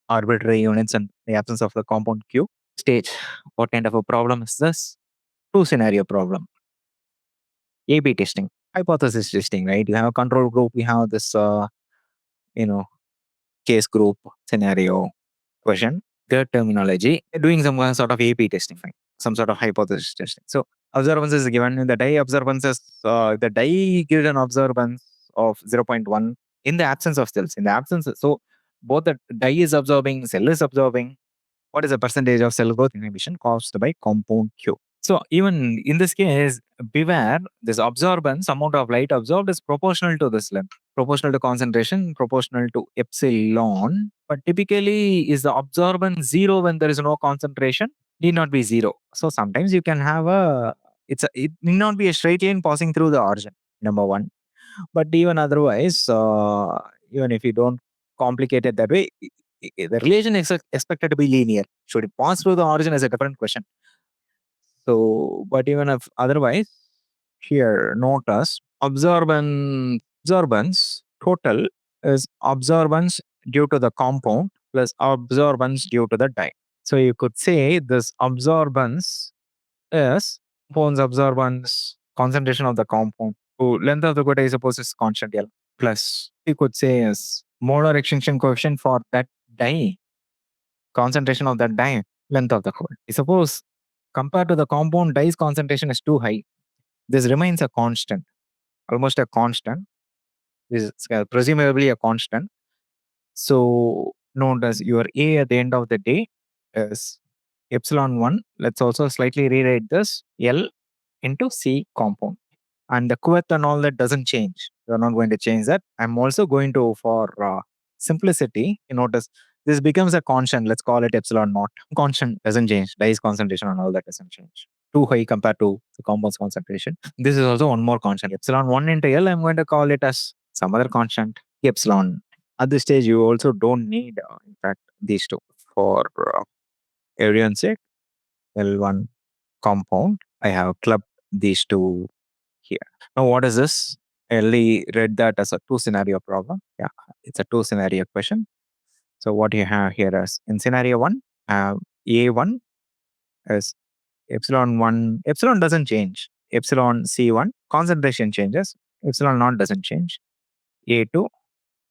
arbitrary units in the absence of the compound Q. Stage. What kind of a problem is this? Two scenario problem. A/B testing, hypothesis testing, right? You have a control group, you have this, case group scenario question, good terminology, doing some sort of A/B testing, right? Some sort of hypothesis testing. So observance is given in the dye observances. The dye gives an observance of 0.1 in the absence of cells. In the absence, so both the dye is absorbing, cell is absorbing. What is the percentage of cell growth inhibition caused by compound Q? So even in this case, beware, this absorbance, amount of light absorbed is proportional to this length, proportional to concentration, proportional to epsilon. But typically, is the absorbance zero when there is no concentration? Need not be zero. So sometimes you can have it need not be a straight line passing through the origin, number one. But even otherwise, even if you don't complicate it that way, the relation is expected to be linear. Should it pass through the origin is a different question. So, but even if otherwise, here notice absorbance total is absorbance due to the compound plus absorbance due to the dye. So you could say this absorbance is compound's absorbance concentration of the compound. So length of the good I suppose is constant L plus you could say is molar extinction coefficient for that dye, concentration of that dye, length of the hole. Suppose compared to the compound, dye's concentration is too high. This remains a constant, almost a constant. This is presumably a constant. So known as your A at the end of the day is epsilon 1. Let's also slightly rewrite this L into C compound. And the quit and all that doesn't change. We're not going to change that. I'm also going to, for simplicity, you notice this becomes a constant. Let's call it epsilon naught. Constant doesn't change. Dye's concentration and all that doesn't change. Too high compared to the compound's concentration. This is also one more constant. Epsilon 1 into L, I'm going to call it as some other constant, epsilon. At this stage, you also don't need, in fact, these two. For everyone's sake, L1 compound, I have clubbed these two here. Now, what is this? I only read that as a two scenario problem. Yeah, it's a two scenario question. So what you have here is in scenario one, A1 is epsilon 1, epsilon doesn't change. Epsilon C1, concentration changes. Epsilon naught doesn't change. A2,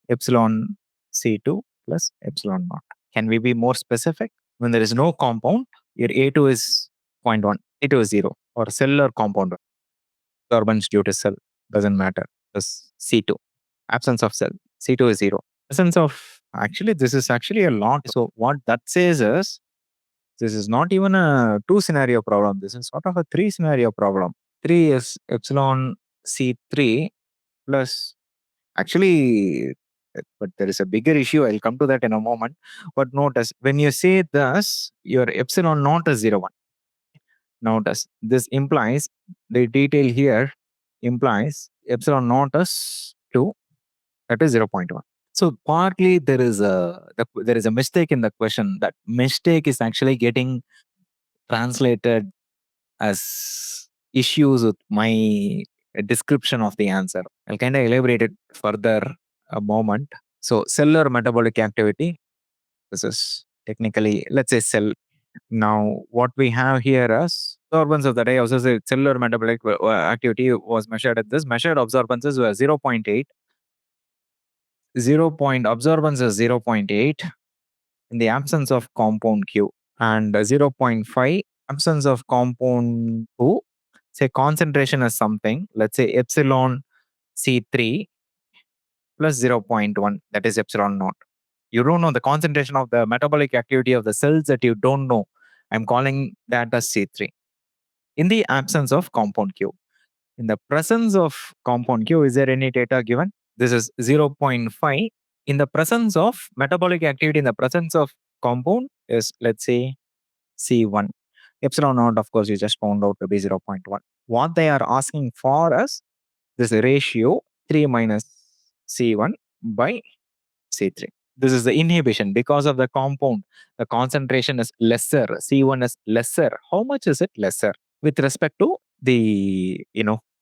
epsilon C2 plus epsilon naught. Can we be more specific? When there is no compound, your A2 is 0.1, A2 is 0, or cellular compound. Absorbance due to cell doesn't matter. This C2, absence of cell, C2 is 0. Absence of, actually, this is actually a lot. So what that says is, this is not even a two scenario problem. This is sort of a three scenario problem. 3 is epsilon C3 plus, actually, but there is a bigger issue. I'll come to that in a moment. But notice, when you say this, your epsilon naught is 0, 1. Notice, this implies, the detail here implies epsilon naught is 2, that is 0.1. So partly there is a mistake in the question. That mistake is actually getting translated as issues with my description of the answer. I'll kind of elaborate it further a moment. So cellular metabolic activity, this is technically, let's say cell. Now what we have here is absorbance of the dye, also cellular metabolic activity was measured at this. Measured absorbances were 0.8. 0. Absorbance is 0.8 in the absence of compound Q, and 0.5 absence of compound 2. Say concentration is something, let's say epsilon C3 plus 0.1, that is epsilon naught. You don't know the concentration of the metabolic activity of the cells that you don't know. I'm calling that as C3 in the absence of compound Q. In the presence of compound Q, is there any data given? This is 0.5. In the presence of metabolic activity, in the presence of compound is, let's say, C1. Epsilon naught, of course, you just found out to be 0.1. What they are asking for us, this ratio 3 minus C1 by C3. This is the inhibition because of the compound. The concentration is lesser. C1 is lesser. How much is it lesser with respect to the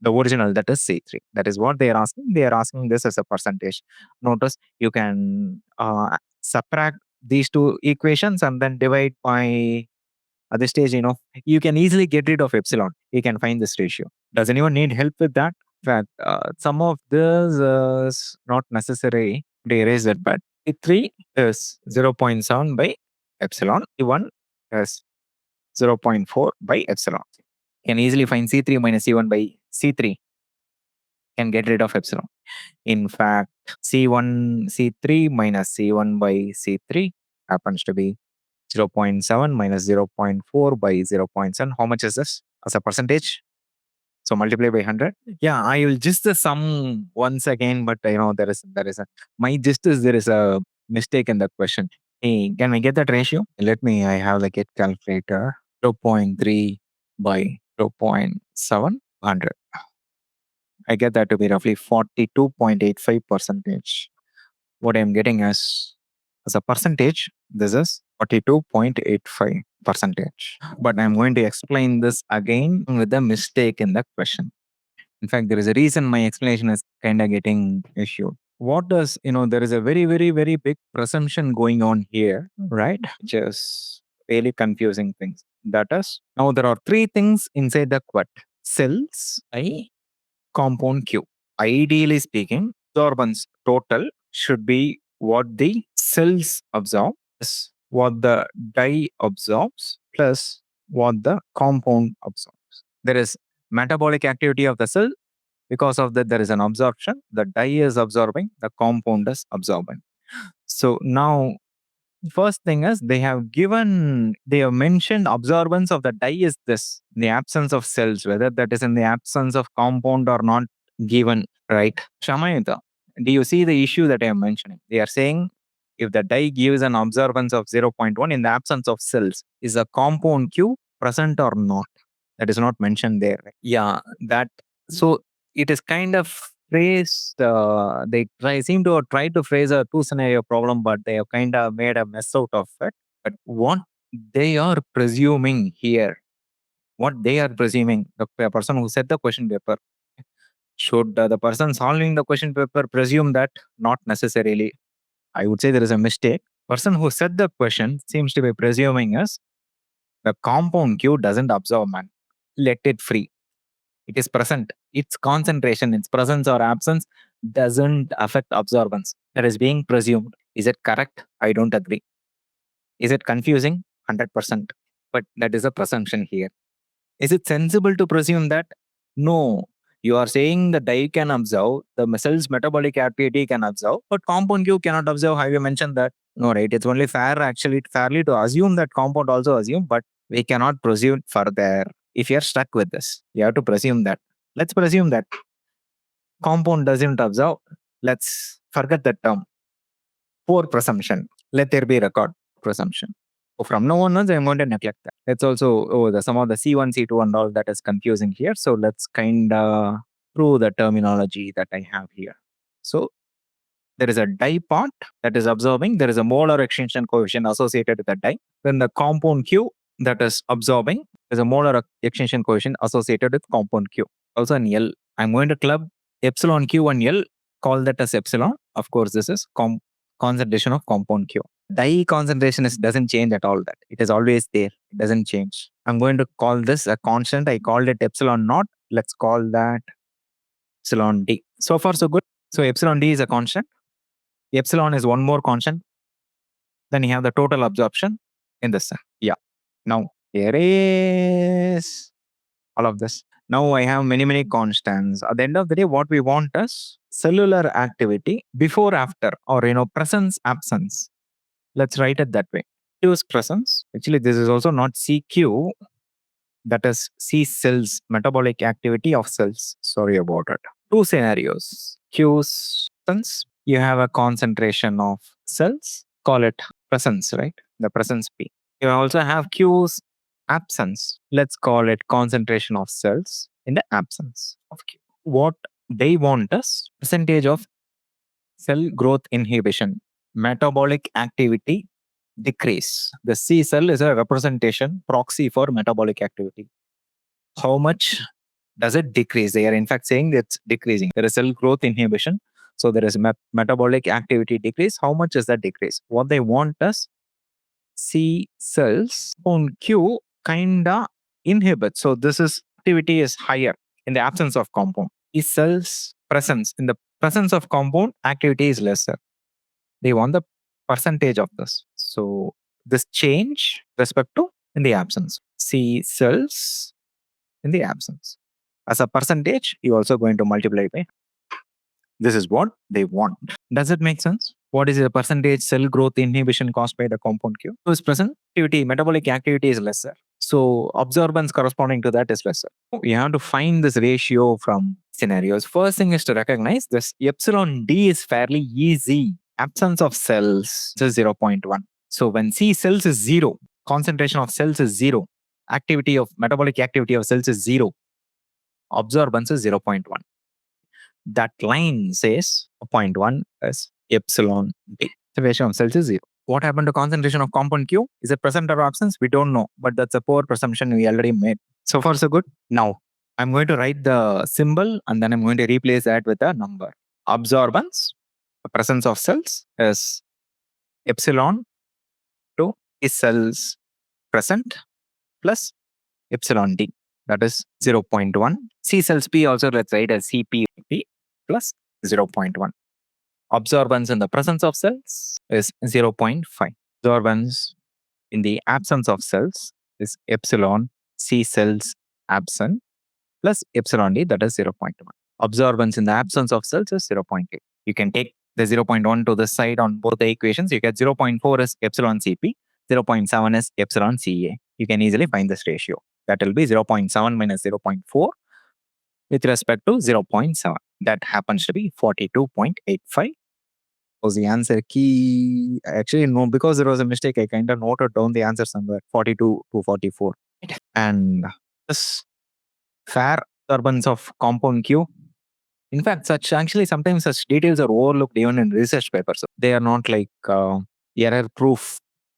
the original, that is C3? That is what they are asking. They are asking this as a percentage. Notice you can subtract these two equations and then divide by, at this stage, you can easily get rid of epsilon. You can find this ratio. Does anyone need help with that? In fact, some of this is not necessary to erase it, but C3 is 0.7 by epsilon. C1 is 0.4 by epsilon. You can easily find C3 minus C1 by C3. Can get rid of epsilon. In fact, C3 minus C1 by C3 happens to be 0.7 minus 0.4 by 0.7. How much is this as a percentage? So multiply by 100. Yeah, I will just the sum once again, but there is a, my gist is there is a mistake in the question. Hey, can we get that ratio? I have the get calculator. 0.3 by 0.7 100. I get that to be roughly 42.85 percentage. What I'm getting as a percentage, this is 42.85 percentage. But I'm going to explain this again with the mistake in the question. In fact, there is a reason my explanation is kind of getting issued. What does, there is a very, very, very big presumption going on here, right? Which is really confusing things. That is, now there are three things inside the quat: cells, I, compound Q. Ideally speaking, absorbance total should be what the cells absorb plus what the dye absorbs plus what the compound absorbs. There is metabolic activity of the cell. Because of that, there is an absorption. The dye is absorbing, the compound is absorbing. So now, first thing is they have mentioned absorbance of the dye is this, in the absence of cells, whether that is in the absence of compound or not given, right? Shamayuta, do you see the issue that I am mentioning? They are saying if the dye gives an absorbance of 0.1 in the absence of cells, is a compound Q present or not? That is not mentioned there. Yeah, that. So it is kind of phrased. Seem to have tried to phrase a two scenario problem, but they have kind of made a mess out of it. But what they are presuming here, the person who set the question paper, should the person solving the question paper presume that? Not necessarily. I would say there is a mistake. Person who set the question seems to be presuming us the compound Q doesn't absorb, man. Let it free. It is present. Its concentration, its presence or absence doesn't affect absorbance. That is being presumed. Is it correct? I don't agree. Is it confusing? 100%. But that is a presumption here. Is it sensible to presume that? No. You are saying the dye can absorb, the cell's metabolic activity can absorb, but compound Q cannot absorb. Have you mentioned that? No, right? It's only fairly to assume that compound also assume, but we cannot presume further. If you're stuck with this, you have to presume that. Let's presume that compound doesn't absorb. Let's forget that term. Poor presumption. Let there be record presumption. So from now on, I'm going to neglect that. It's also some of the C1, C2 and all that is confusing here. So let's kind of prove the terminology that I have here. So there is a dye part that is absorbing. There is a molar extinction coefficient associated with the dye. Then the compound Q that is absorbing, there's a molar extinction coefficient associated with compound Q. Also an L. I'm going to club epsilon Q and L, call that as epsilon. Of course, this is concentration of compound Q. Dye concentration doesn't change at all. That it is always there. It doesn't change. I'm going to call this a constant. I called it epsilon naught. Let's call that epsilon D. So far, so good. So epsilon D is a constant. Epsilon is one more constant. Then you have the total absorption in this. Yeah. Now here is all of this. Now I have many constants. At the end of the day, what we want is cellular activity before, after, or presence, absence. Let's write it that way. Q's presence. Actually, this is also not CQ. that is C cells, metabolic activity of cells. Sorry about it. Two scenarios. Q's presence, you have a concentration of cells, call it presence, right? The presence P. You also have Q's absence. Let's call it concentration of cells in the absence of Q. What they want is percentage of cell growth inhibition, metabolic activity decrease. The C cell is a representation proxy for metabolic activity. How much does it decrease? They are in fact saying it's decreasing. There is cell growth inhibition. So there is metabolic activity decrease. How much is that decrease? What they want is C cells on Q kinda inhibit. So this is activity is higher in the absence of compound. C cells presence in the presence of compound activity is lesser. They want the percentage of this. So this change respect to in the absence. C cells in the absence. As a percentage, you're also going to multiply by. This is what they want. Does it make sense? What is the percentage cell growth inhibition caused by the compound Q? Who is present? Activity, metabolic activity is lesser. So absorbance corresponding to that is lesser. You have to find this ratio from scenarios. First thing is to recognize this epsilon D is fairly easy. Absence of cells is 0.1. So when C cells is 0, concentration of cells is 0, activity of metabolic activity of cells is 0, absorbance is 0.1. That line says 0.1 is epsilon D. The ratio of cells is 0. What happened to concentration of compound Q? Is it present or absence? We don't know, but that's a poor presumption we already made. So far, so good. Now, I'm going to write the symbol and then I'm going to replace that with a number. Absorbance, the presence of cells is epsilon to is cells present plus epsilon D. That is 0.1. C cells P also let's write as CP plus 0.1. Absorbance in the presence of cells is 0.5. Absorbance in the absence of cells is epsilon C cells absent plus epsilon D, that is 0.1. Absorbance in the absence of cells is 0.8. You can take the 0.1 to the side on both the equations. You get 0.4 is epsilon CP, 0.7 is epsilon CA. You can easily find this ratio. That will be 0.7 minus 0.4 with respect to 0.7. That happens to be 42.85. Was the answer key? Actually, no, because there was a mistake. I kind of noted down the answer somewhere 42 to 44. And this fair absorbance of compound Q. In fact, sometimes such details are overlooked even in research papers. They are not like error proof,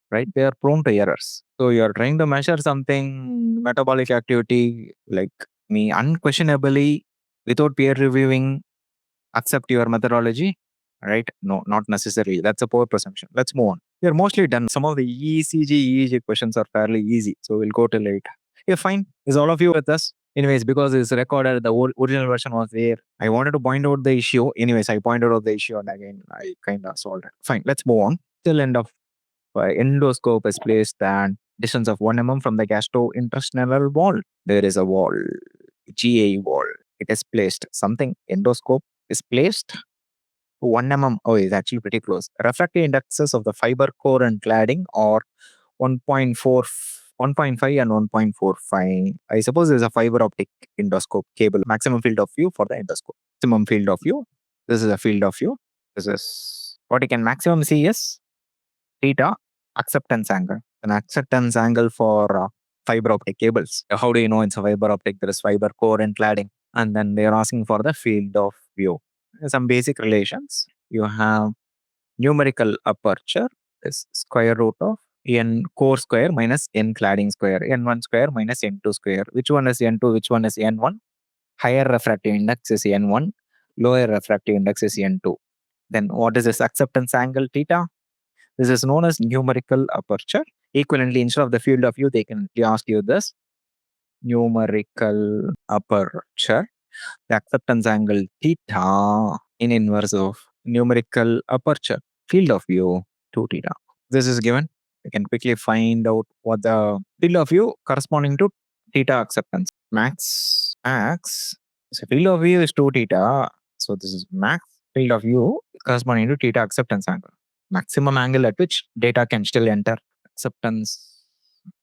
right? They are prone to errors. So you're trying to measure something, metabolic activity, like me unquestionably, without peer reviewing, accept your methodology, right? No, not necessarily. That's a poor presumption. Let's move on. We're mostly done. Some of the ECG, EEG questions are fairly easy. So we'll go till late. Yeah, fine. Is all of you with us? Anyways, because it's recorded, the original version was there. I wanted to point out the issue. Anyways, I pointed out the issue and again, I kind of solved it. Fine, let's move on. Till end of endoscope is placed at distance of 1 mm from the gastrointestinal wall. There is a wall, GA wall. It is placed. Something endoscope is placed 1 mm. Oh, it's actually pretty close. Refractive indexes of the fiber core and cladding are 1.4, 1.5 and 1.45. I suppose there's a fiber optic endoscope cable. Maximum field of view for the endoscope. Maximum field of view. This is a field of view. This is what you can maximum see is theta acceptance angle. An acceptance angle for fiber optic cables. How do you know it's a fiber optic? There is fiber core and cladding. And then they're asking for the field of view. Some basic relations. You have numerical aperture is square root of n core square minus n cladding square, n1 square minus n2 square. Which one is n2? Which one is n1? Higher refractive index is n1. Lower refractive index is n2. Then what is this acceptance angle theta? This is known as numerical aperture. Equivalently, instead of the field of view, they can ask you this numerical aperture. The acceptance angle theta in inverse of numerical aperture field of view 2 theta. This is given. You can quickly find out what the field of view corresponding to theta acceptance. Max. So field of view is 2 theta. So this is max field of view corresponding to theta acceptance angle. Maximum angle at which data can still enter. Acceptance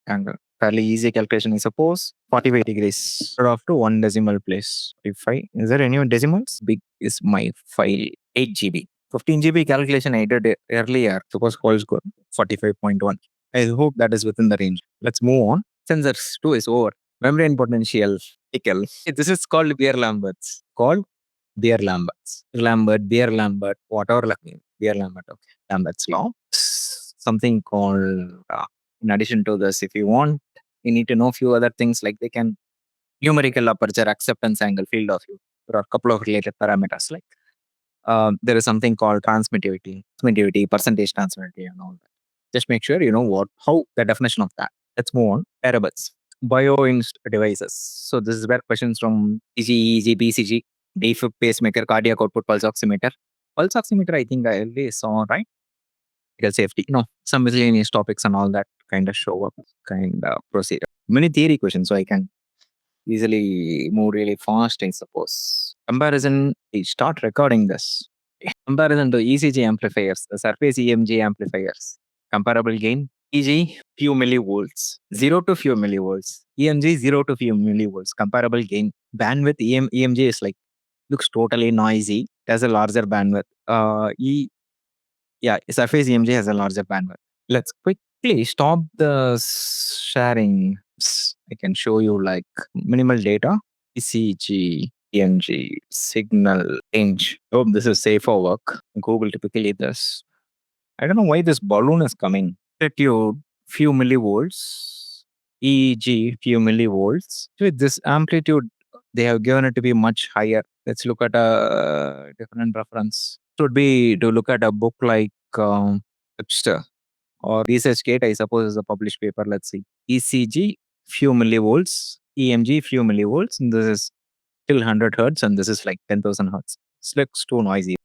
angle. Fairly easy calculation, I suppose. 45 degrees. Off to 1 decimal place. 45. Is there any decimals? Big is my file. 8 GB. 15 GB calculation I did earlier. Suppose whole score 45.1. I hope that is within the range. Let's move on. Sensors 2 is over. Membrane potential. Equal. This is called Beer Lambert's. Called Beer Lambert's. Beer Lambert, whatever. Beer Lambert. Okay. Lambert's law. Something called, in addition to this, if you want, you need to know few other things like they can numerical aperture, acceptance angle, field of view. There are a couple of related parameters like there is something called transmittivity, percentage transmittivity, and all that. Just make sure you know how the definition of that. Let's move on. Wearables, bioinst devices. So this is where questions from ECG, BCG, Defib pacemaker, cardiac output pulse oximeter. Pulse oximeter, I think I already saw, right? Safety. No, some miscellaneous topics and all that kind of show up, kind of procedure. Many theory questions, so I can easily move really fast, I suppose. Comparison, I start recording this. Comparison to ECG amplifiers, the surface EMG amplifiers. Comparable gain, EG, few millivolts, 0 to few millivolts. EMG, 0 to few millivolts. Comparable gain. Bandwidth, EMG is like, looks totally noisy. It has a larger bandwidth. Surface EMG has a larger bandwidth. Let's quickly stop the sharing. I can show you like minimal data, ECG, EMG, signal range. Hope this is safe for work. Google typically does. I don't know why this balloon is coming. Amplitude, few millivolts. EEG, few millivolts. With this amplitude, they have given it to be much higher. Let's look at a different reference. It would be to look at a book like Webster or ResearchGate, I suppose, is a published paper. Let's see. ECG, few millivolts. EMG, few millivolts. And this is till 100 hertz, and this is like 10,000 hertz. It looks too noisy.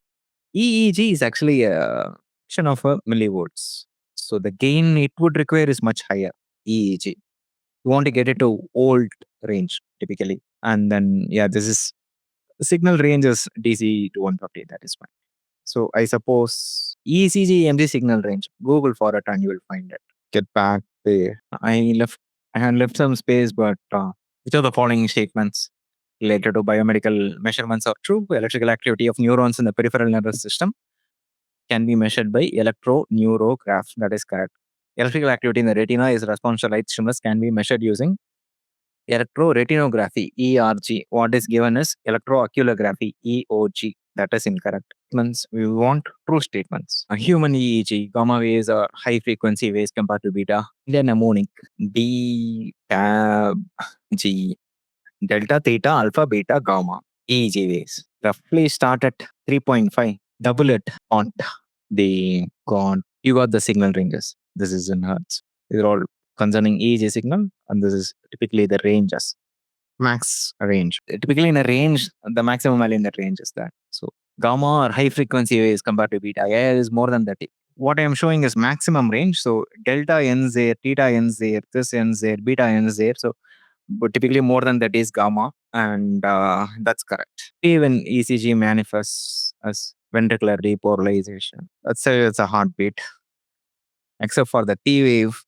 EEG is actually a fraction of a millivolts. So the gain it would require is much higher. EEG. You want to get it to old range typically. And then, this is signal range is DC to 150. That is fine. So I suppose ECG EMG signal range. Google for it and you will find it. Get back there. I had left some space, but which of the following statements related to biomedical measurements are true? Electrical activity of neurons in the peripheral nervous system can be measured by electroneurograph. That is correct. Electrical activity in the retina is response to light stimulus can be measured using electroretinography, ERG. What is given is electrooculography, EOG. That is incorrect. We want true statements. A human EEG, gamma waves are high frequency waves compared to beta. Then mnemonic, B, tab, G, delta, theta, alpha, beta, gamma. EEG waves. Roughly start at 3.5. Double it on the gone. You got the signal ranges. This is in hertz. These are all concerning EEG signal, and this is typically the ranges. Max range. Typically in a range, the maximum value in that range is that. So gamma or high frequency waves compared to beta, is more than 30. What I am showing is maximum range. So delta ends there, theta ends there, this ends there, beta ends there. So but typically more than that is gamma, and that's correct. Even ECG manifests as ventricular depolarization. Let's say it's a heartbeat. Except for the T wave,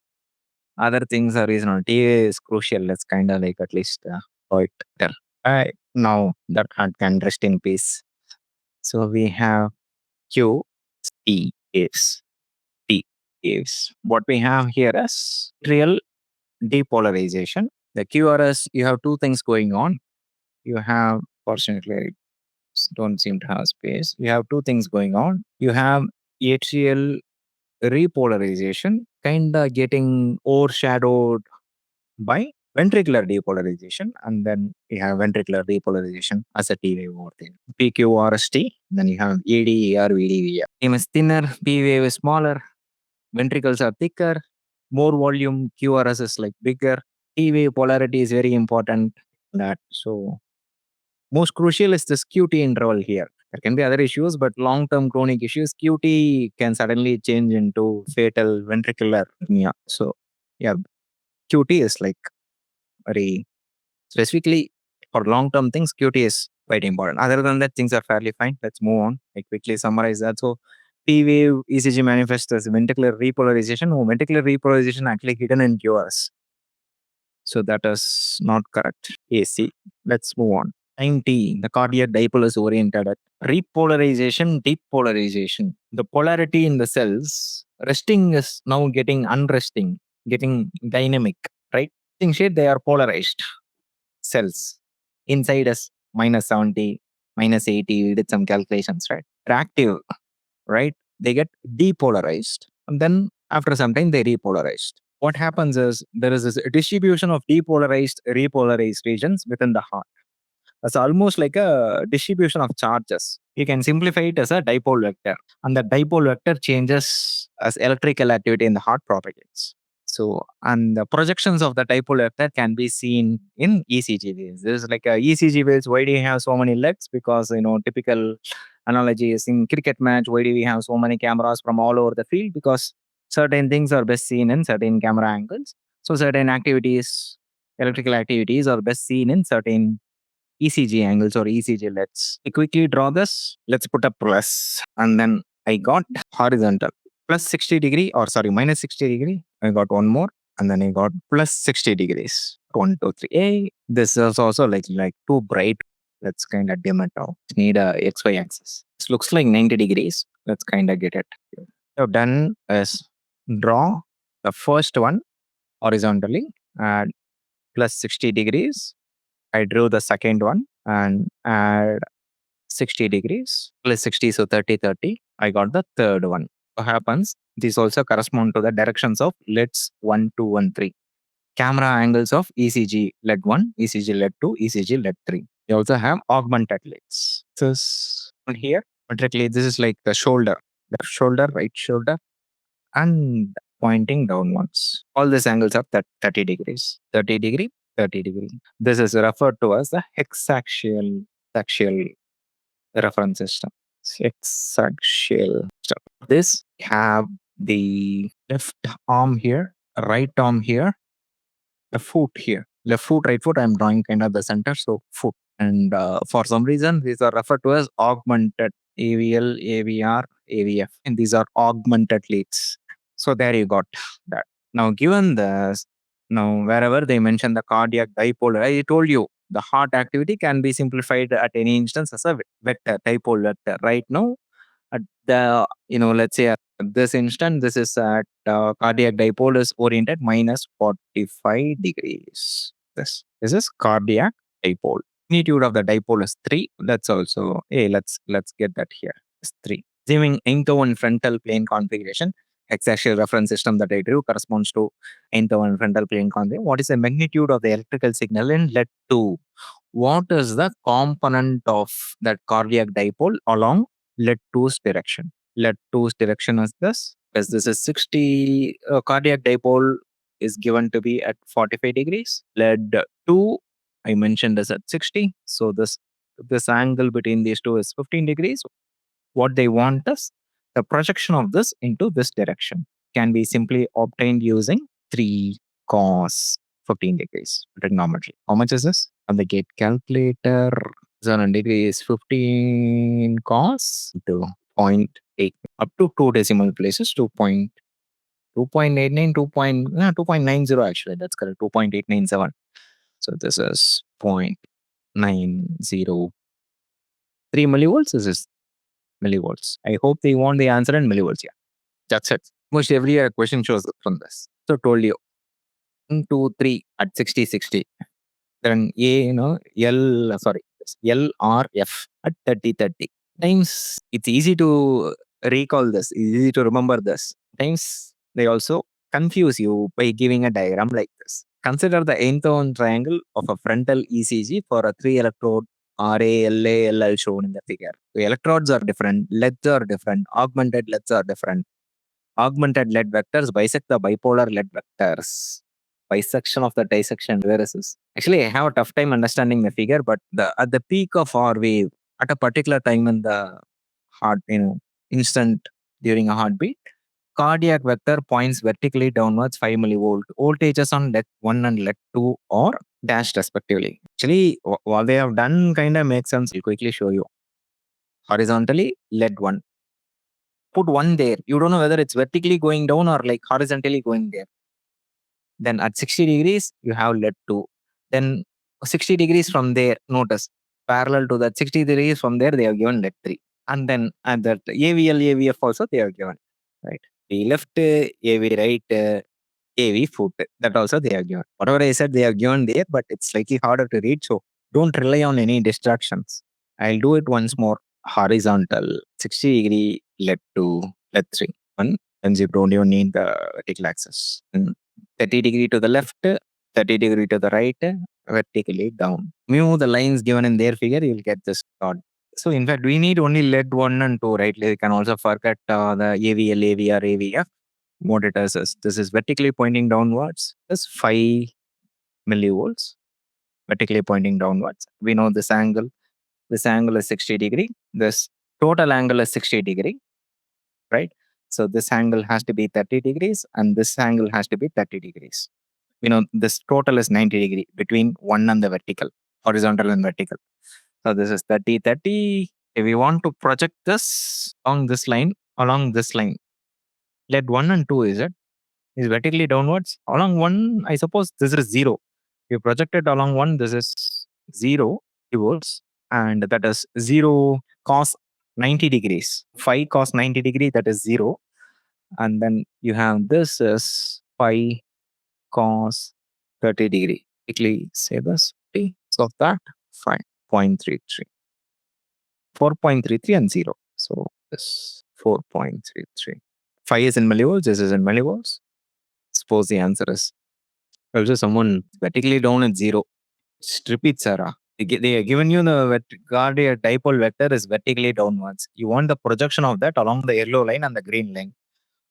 other things are reasonable. T wave is crucial. Let's kind of like at least it there. Now that heart can rest in peace. So we have Q, T waves, T waves. What we have here is real depolarization. The QRS, you have two things going on. You have, fortunately, don't seem to have space. You have two things going on. You have atrial repolarization, kind of getting overshadowed by ventricular depolarization, and then you have ventricular repolarization as a T wave over there. PQRST, then you have ED, ER, VD, VR. T is thinner, P wave is smaller, ventricles are thicker, more volume, QRS is like bigger. T wave polarity is very important. So most crucial is this QT interval here. There can be other issues, but long-term chronic issues, QT can suddenly change into fatal ventricular arrhythmia. So QT is like very specifically for long-term things, QT is quite important. Other than that, things are fairly fine. Let's move on. I quickly summarize that. So P wave ECG manifests as ventricular repolarization. Ventricular repolarization actually hidden in QRS. So that is not correct. AC. Let's move on. 90. The cardiac dipole is oriented at repolarization, depolarization. The polarity in the cells, resting is now getting unresting, getting dynamic, right? In shade, they are polarized cells. Inside us, -70, -80. We did some calculations, right? They're active, right? They get depolarized. And then after some time, they repolarized. What happens is there is this distribution of depolarized, repolarized regions within the heart. It's almost like a distribution of charges. You can simplify it as a dipole vector. And the dipole vector changes as electrical activity in the heart propagates. So, and the projections of the dipole vector can be seen in ECG waves. This is like a ECG waves. Why do you have so many legs? Because, typical analogy is in cricket match. Why do we have so many cameras from all over the field? Because certain things are best seen in certain camera angles. So, certain activities, electrical activities are best seen in certain ECG angles or ECG. Let's quickly draw this. Let's put a plus. And then I got horizontal plus 60 degree, or sorry, minus 60 degree. I got one more. And then I got plus 60 degrees. 1, 2, 3. Hey, this is also like too bright. Let's kind of dim it out. Need a XY axis. This looks like 90 degrees. Let's kind of get it. So done is draw the first one horizontally at plus 60 degrees. I drew the second one and add 60 degrees plus 60, so 30, 30. I got the third one. What happens? These also correspond to the directions of LEDs 1, 2, and 3. Camera angles of ECG LED 1, ECG LED 2, ECG LED 3. You also have augmented LEDs. This one here, augmented this is like the shoulder, left shoulder, right shoulder, and pointing downwards. All these angles are 30 degrees, 30 degree, 30 degree. This is referred to as the hexaxial reference system. Hexaxial system. This have the left arm here, right arm here, the foot here. Left foot, right foot, I'm drawing kind of the center, so foot. And for some reason, these are referred to as augmented AVL, AVR, AVF. And these are augmented leads. So there you got that. Now, given this, now wherever they mention the cardiac dipole, I told you the heart activity can be simplified at any instance as a vector, dipole vector. Right now, at the, let's say at this instant, this is at cardiac dipole is oriented minus 45 degrees. This is cardiac dipole. Magnitude of the dipole is 3. That's also, hey, let's get that here. It's 3. Assuming nth and frontal plane configuration, hexaxial reference system that I drew corresponds to nth and frontal plane configuration. What is the magnitude of the electrical signal in LED 2? What is the component of that cardiac dipole along LED 2's direction? LED 2's direction is this. Because this is 60, cardiac dipole is given to be at 45 degrees. LED 2, I mentioned, is at 60. So this angle between these two is 15 degrees. What they want is the projection of this into this direction can be simply obtained using 3 cos 15 degrees trigonometry. How much is this? On the GATE calculator, 100 degrees 15 cos to 0.8 up to 2 decimal places, 2.89, 2.90 actually. That's correct. 2.897. So this is 0.903 millivolts. This is millivolts. I hope they want the answer in millivolts. Yeah, that's it. Most every year a question shows up from this. So told you 1, 2, 3 at 60, 60. Then LRF at 30, 30. Times it's easy to recall this, easy to remember this. Times they also confuse you by giving a diagram like this. Consider the nth triangle of a frontal ECG for a 3 electrode RA, LA, LL shown in the figure. The electrodes are different, LEDs are different, augmented LEDs are different. Augmented LED vectors bisect the bipolar LED vectors. Bisection of the dissection, where is this? Actually, I have a tough time understanding the figure, but at the peak of our wave, at a particular time in the heart, instant during a heartbeat, cardiac vector points vertically downwards 5 millivolt. Voltages on LED 1 and LED 2 are dashed respectively. Actually, what they have done kind of makes sense. I'll quickly show you. Horizontally, LED 1. Put 1 there. You don't know whether it's vertically going down or like horizontally going there. Then at 60 degrees, you have lead 2. Then 60 degrees from there, notice, parallel to that 60 degrees from there, they have given lead 3. And then at that AVL, AVF also they are given, right? The left, AV right, AV foot, that also they are given. Whatever I said, they are given there, but it's slightly harder to read. So don't rely on any distractions. I'll do it once more. Horizontal, 60 degree led to led 3. One, and 0, you need the vertical axis. 30 degree to the left, 30 degree to the right, vertically down. Move the lines given in their figure, you'll get this dot. So in fact, we need only lead 1 and 2, right? You can also forget the AVL, AVR, AVF. What it is this is vertically pointing downwards. This 5 millivolts, vertically pointing downwards. We know this angle. This angle is 60 degree. This total angle is 60 degree, right? So this angle has to be 30 degrees and this angle has to be 30 degrees. We know this total is 90 degree between 1 and the vertical, horizontal and vertical. So this is 30, 30. If we want to project this along this line, lead 1 and 2 is vertically downwards. Along 1, I suppose this is 0. You project it along 1, this is 0 volts, and that is 0 cos 90 degrees. 5 cos 90 degree, that is 0. And then you have this is 5 cos 30 degree. Quickly say this. So that 5.33. 4.33 and 0. So this 4.33. 5 is in millivolts, this is in millivolts. Suppose the answer is also someone vertically down at 0. Just repeat, Sarah. They are given you the Cardiac dipole vector is vertically downwards. You want the projection of that along the yellow line and the green line.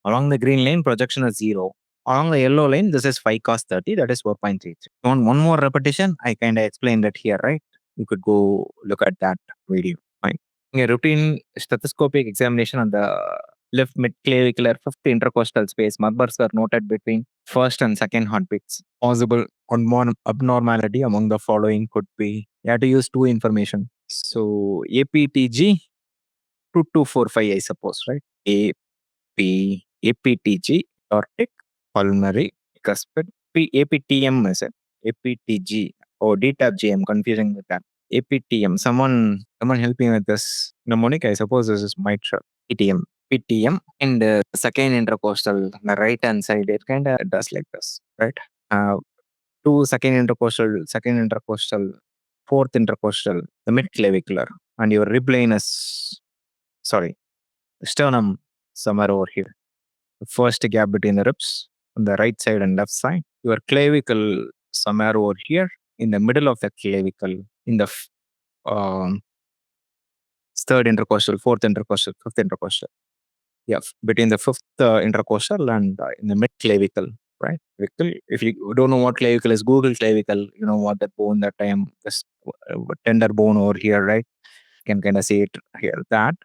Along the green line, projection is 0. Along the yellow line, this is 5 cos 30, that is 4.33. Want one more repetition? I kind of explained it here, right? You could go look at that video. Fine. A routine stethoscopic examination on the left mid-clavicular fifth intercostal space. Markers are noted between first and second heartbeats. Possible abnormality among the following could be, you have to use 2 information. So APTG 2245, I suppose, right? APTG, aortic, pulmonary, cuspid. APTM is it? APTG or DTAP-G, I'm confusing with that. APTM, someone help me with this mnemonic. I suppose this is mitral. PTM and second intercostal, the right hand side, it kind of does like this, right? 2 second intercostal, fourth intercostal, the mid clavicular, and your rib line is, sternum somewhere over here. The first gap between the ribs on the right side and left side. Your clavicle somewhere over here in the middle of the clavicle, in the third intercostal, fourth intercostal, fifth intercostal. Yeah, between the fifth intercostal and in the mid clavicle, right? If you don't know what clavicle is, Google clavicle. You know what that bone that I am, this tender bone over here, right? You can kind of see it here, that.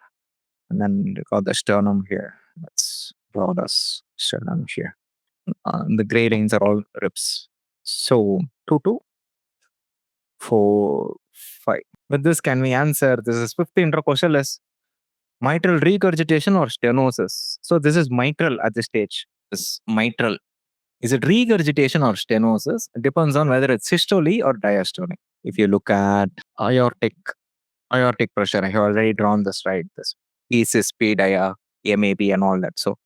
And then you got the sternum here. Let's draw this sternum here. The gray lines are all ribs. So 2, 2, 4, 5. With this, can we answer? This is fifth intercostal is mitral regurgitation or stenosis. So this is mitral at this stage. This mitral. Is it regurgitation or stenosis? It depends on whether it's systole or diastole. If you look at aortic pressure, I have already drawn this, right? This piece is P dia, MAP and all that. So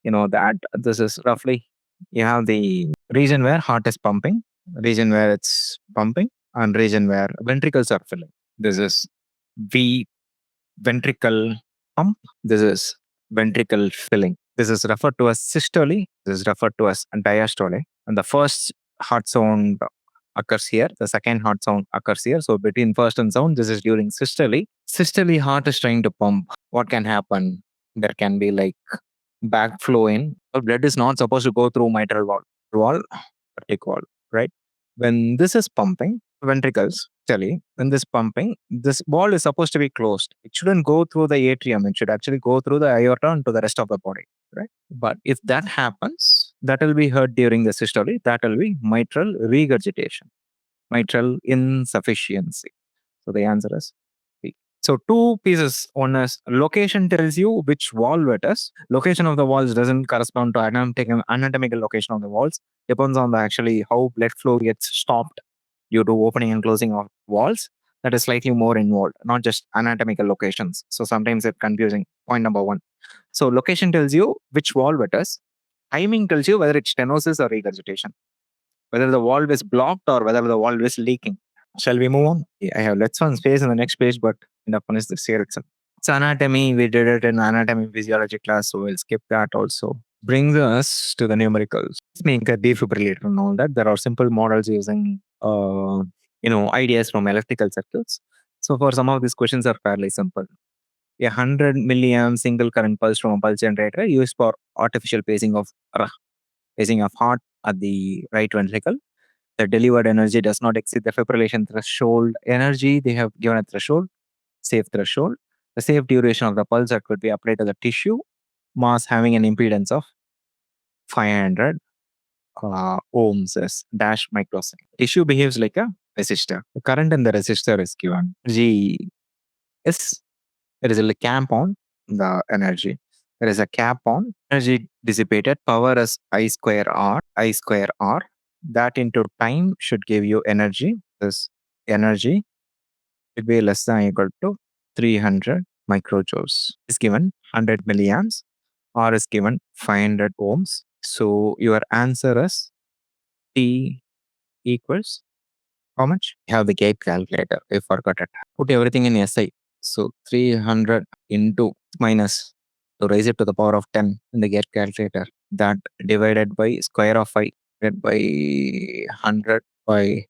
you know that this is roughly, you have the region where heart is pumping, region where it's pumping, and region where ventricles are filling. This is V ventricle pump. This is ventricle filling. This is referred to as systole. This is referred to as diastole. And the first heart sound occurs here. The second heart sound occurs here. So between first and sound, this is during systole. Systole, heart is trying to pump. What can happen? There can be like backflow in. Blood is not supposed to go through mitral wall, aortic wall, right? When this is pumping, ventricles, when this pumping, this wall is supposed to be closed. It shouldn't go through the atrium. It should actually go through the aorta and to the rest of the body, right? But if that happens, that will be heard during the systole. That will be mitral regurgitation, mitral insufficiency. So the answer is B. So two pieces. One is location tells you which valve it is. Location of the valves doesn't correspond to anatomical location of the valves. Depends on the actually how blood flow gets stopped due to opening and closing of valves. That is slightly more involved, not just anatomical locations. So sometimes it's confusing. Point number one. So location tells you which valve it is. Timing tells you whether it's stenosis or regurgitation, whether the valve is blocked or whether the valve is leaking. Shall we move on? I have left some space in the next page, but end up finish this here itself. It's anatomy. We did it in anatomy physiology class, so we'll skip that also. Brings us to the numericals. Let's make a defibrillator and all that. There are simple models using ideas from electrical circuits. So for some of these questions are fairly simple. A 100 milliamp single current pulse from a pulse generator used for artificial pacing of heart at the right ventricle. The delivered energy does not exceed the fibrillation threshold energy. They have given a threshold, safe threshold. The safe duration of the pulse that could be applied to the tissue, mass having an impedance of 500 ohms is dash microsecond. Tissue behaves like a resistor. The current in the resistor is given. G is there is a cap on the energy. There is a cap on energy dissipated. Power is I square R. That into time should give you energy. This energy should be less than or equal to 300 microjoules. Is given 100 milliamps. R is given 500 ohms. So your answer is T equals how much? You have the GATE calculator. I forgot it. Put everything in SI. So 300 into minus to raise it to the power of 10 in the GATE calculator. That divided by square of 5 divided by 100 by.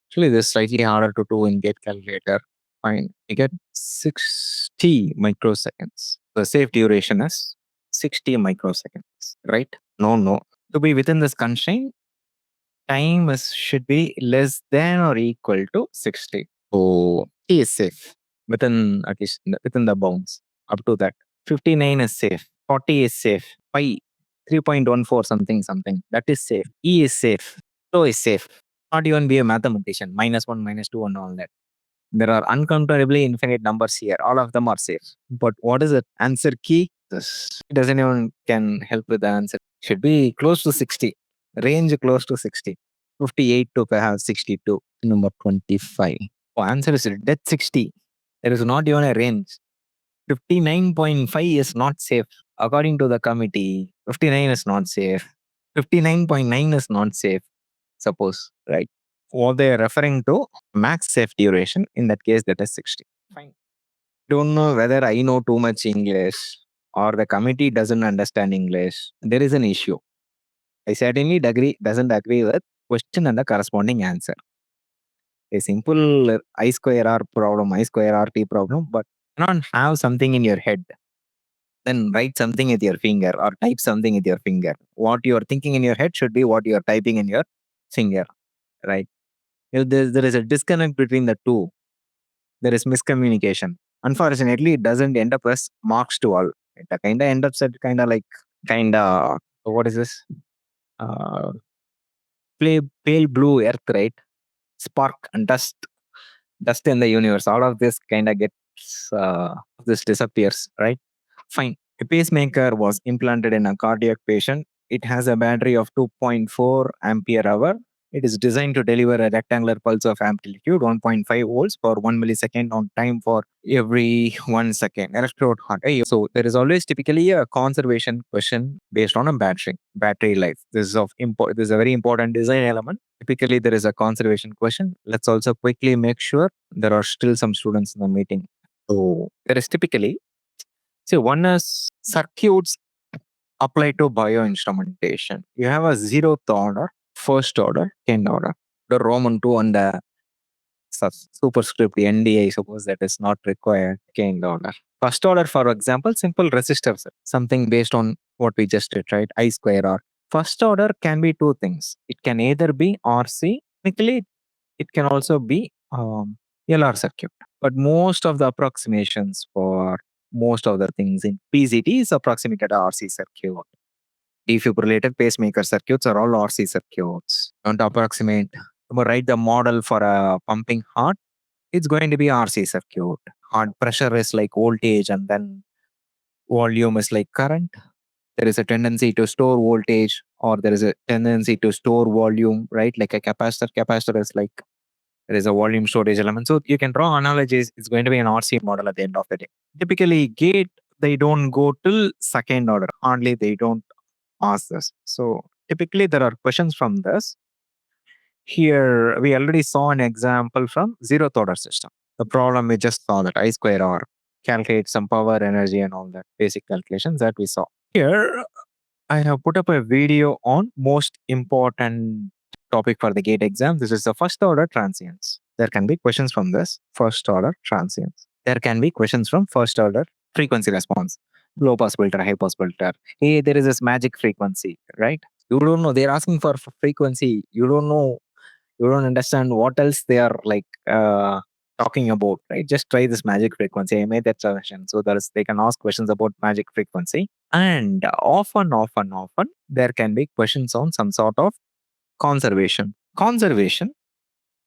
Actually, this is slightly harder to do in GATE calculator. Fine. You get 60 microseconds. The safe duration is 60 microseconds, right? No. To be within this constraint, time should be less than or equal to 60. So T is safe within at least within the bounds. Up to that, 59 is safe. 40 is safe. Pi 3.14 something. That is safe. E is safe. Tau is safe. Not even be a mathematician. -1, -2, and all that. There are uncountably infinite numbers here. All of them are safe. But what is the answer key? This it doesn't even can help with the answer. Should be close to 60. Range close to 60. 58 to perhaps 62. Number 25. Oh, answer is dead 60. There is not even a range. 59.5 is not safe. According to the committee, 59 is not safe. 59.9 is not safe. Suppose, right? What they are referring to max safe duration. In that case, that is 60. Fine. Don't know whether I know too much English or the committee doesn't understand English. There is an issue. I certainly doesn't agree with question and the corresponding answer. A simple I square R problem, I square RT problem, but cannot have something in your head. Then write something with your finger or type something with your finger. What you are thinking in your head should be what you are typing in your finger, right? If there is a disconnect between the two, there is miscommunication. Unfortunately, it doesn't end up as marks to all. It kind of ends up at what is this? Uh, pale blue earth, right? Spark and dust in the universe. All of this kind of gets this disappears, right? Fine. A pacemaker was implanted in a cardiac patient. It has a battery of 2.4 ampere hour. It is designed to deliver a rectangular pulse of amplitude 1.5 volts per 1 millisecond on time for every 1 second. Electrode heart. So there is always typically a conservation question based on a battery life. This is This is a very important design element. Typically, there is a conservation question. Let's also quickly make sure there are still some students in the meeting. So there is typically, see, one is circuits applied to bioinstrumentation. You have a zeroth order, first order, 10th order. The Roman 2 and the superscript ND, I suppose that is not required, 10th order. First order, for example, simple resistors, something based on what we just did, right? I square R. First order can be two things. It can either be RC, technically, it can also be LR circuit. But most of the approximations for most of the things in PCT is approximated RC circuit. Defibrillator pacemaker circuits are all RC circuits. Don't approximate. Write the model for a pumping heart. it's going to be RC circuit. Hard pressure is like voltage, and then volume is like current. There is a tendency to store voltage, or there is a tendency to store volume, right? Like a capacitor. Capacitor is like there is a volume storage element. So you can draw analogies. It's going to be an RC model at the end of the day. Typically, gate, they don't go till second order. Hardly they don't ask this. So typically there are questions from this. Here we already saw an example from zeroth order system. The problem we just saw, that I square R, calculate some power, energy, and all that basic calculations that we saw. Here I have put up a video on most important topic for the GATE exam. This is the first order transients. There can be questions from this first order transients. There can be questions from first order frequency response, low pass filter, high pass filter. Hey, there is this magic frequency, right? You don't know. They're asking for frequency. You don't know. You don't understand what else they are like talking about, right? Just try this magic frequency. I made that suggestion so that they can ask questions about magic frequency. And often, there can be questions on some sort of conservation. Conservation,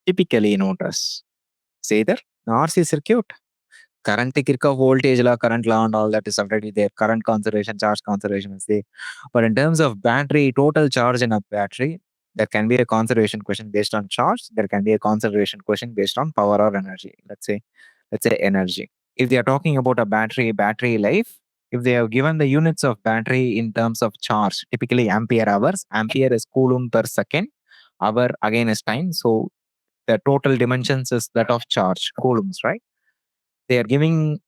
typically notice, say there, RC circuit, current Kirchhoff voltage law, current law, and all that is already there. Current conservation, charge conservation is there. But in terms of battery, total charge in a battery, there can be a conservation question based on charge. There can be a conservation question based on power or energy. Let's say energy. If they are talking about a battery life, if they have given the units of battery in terms of charge, typically ampere hours, ampere is coulomb per second, hour again is time. So the total dimensions is that of charge, coulombs, right? They are giving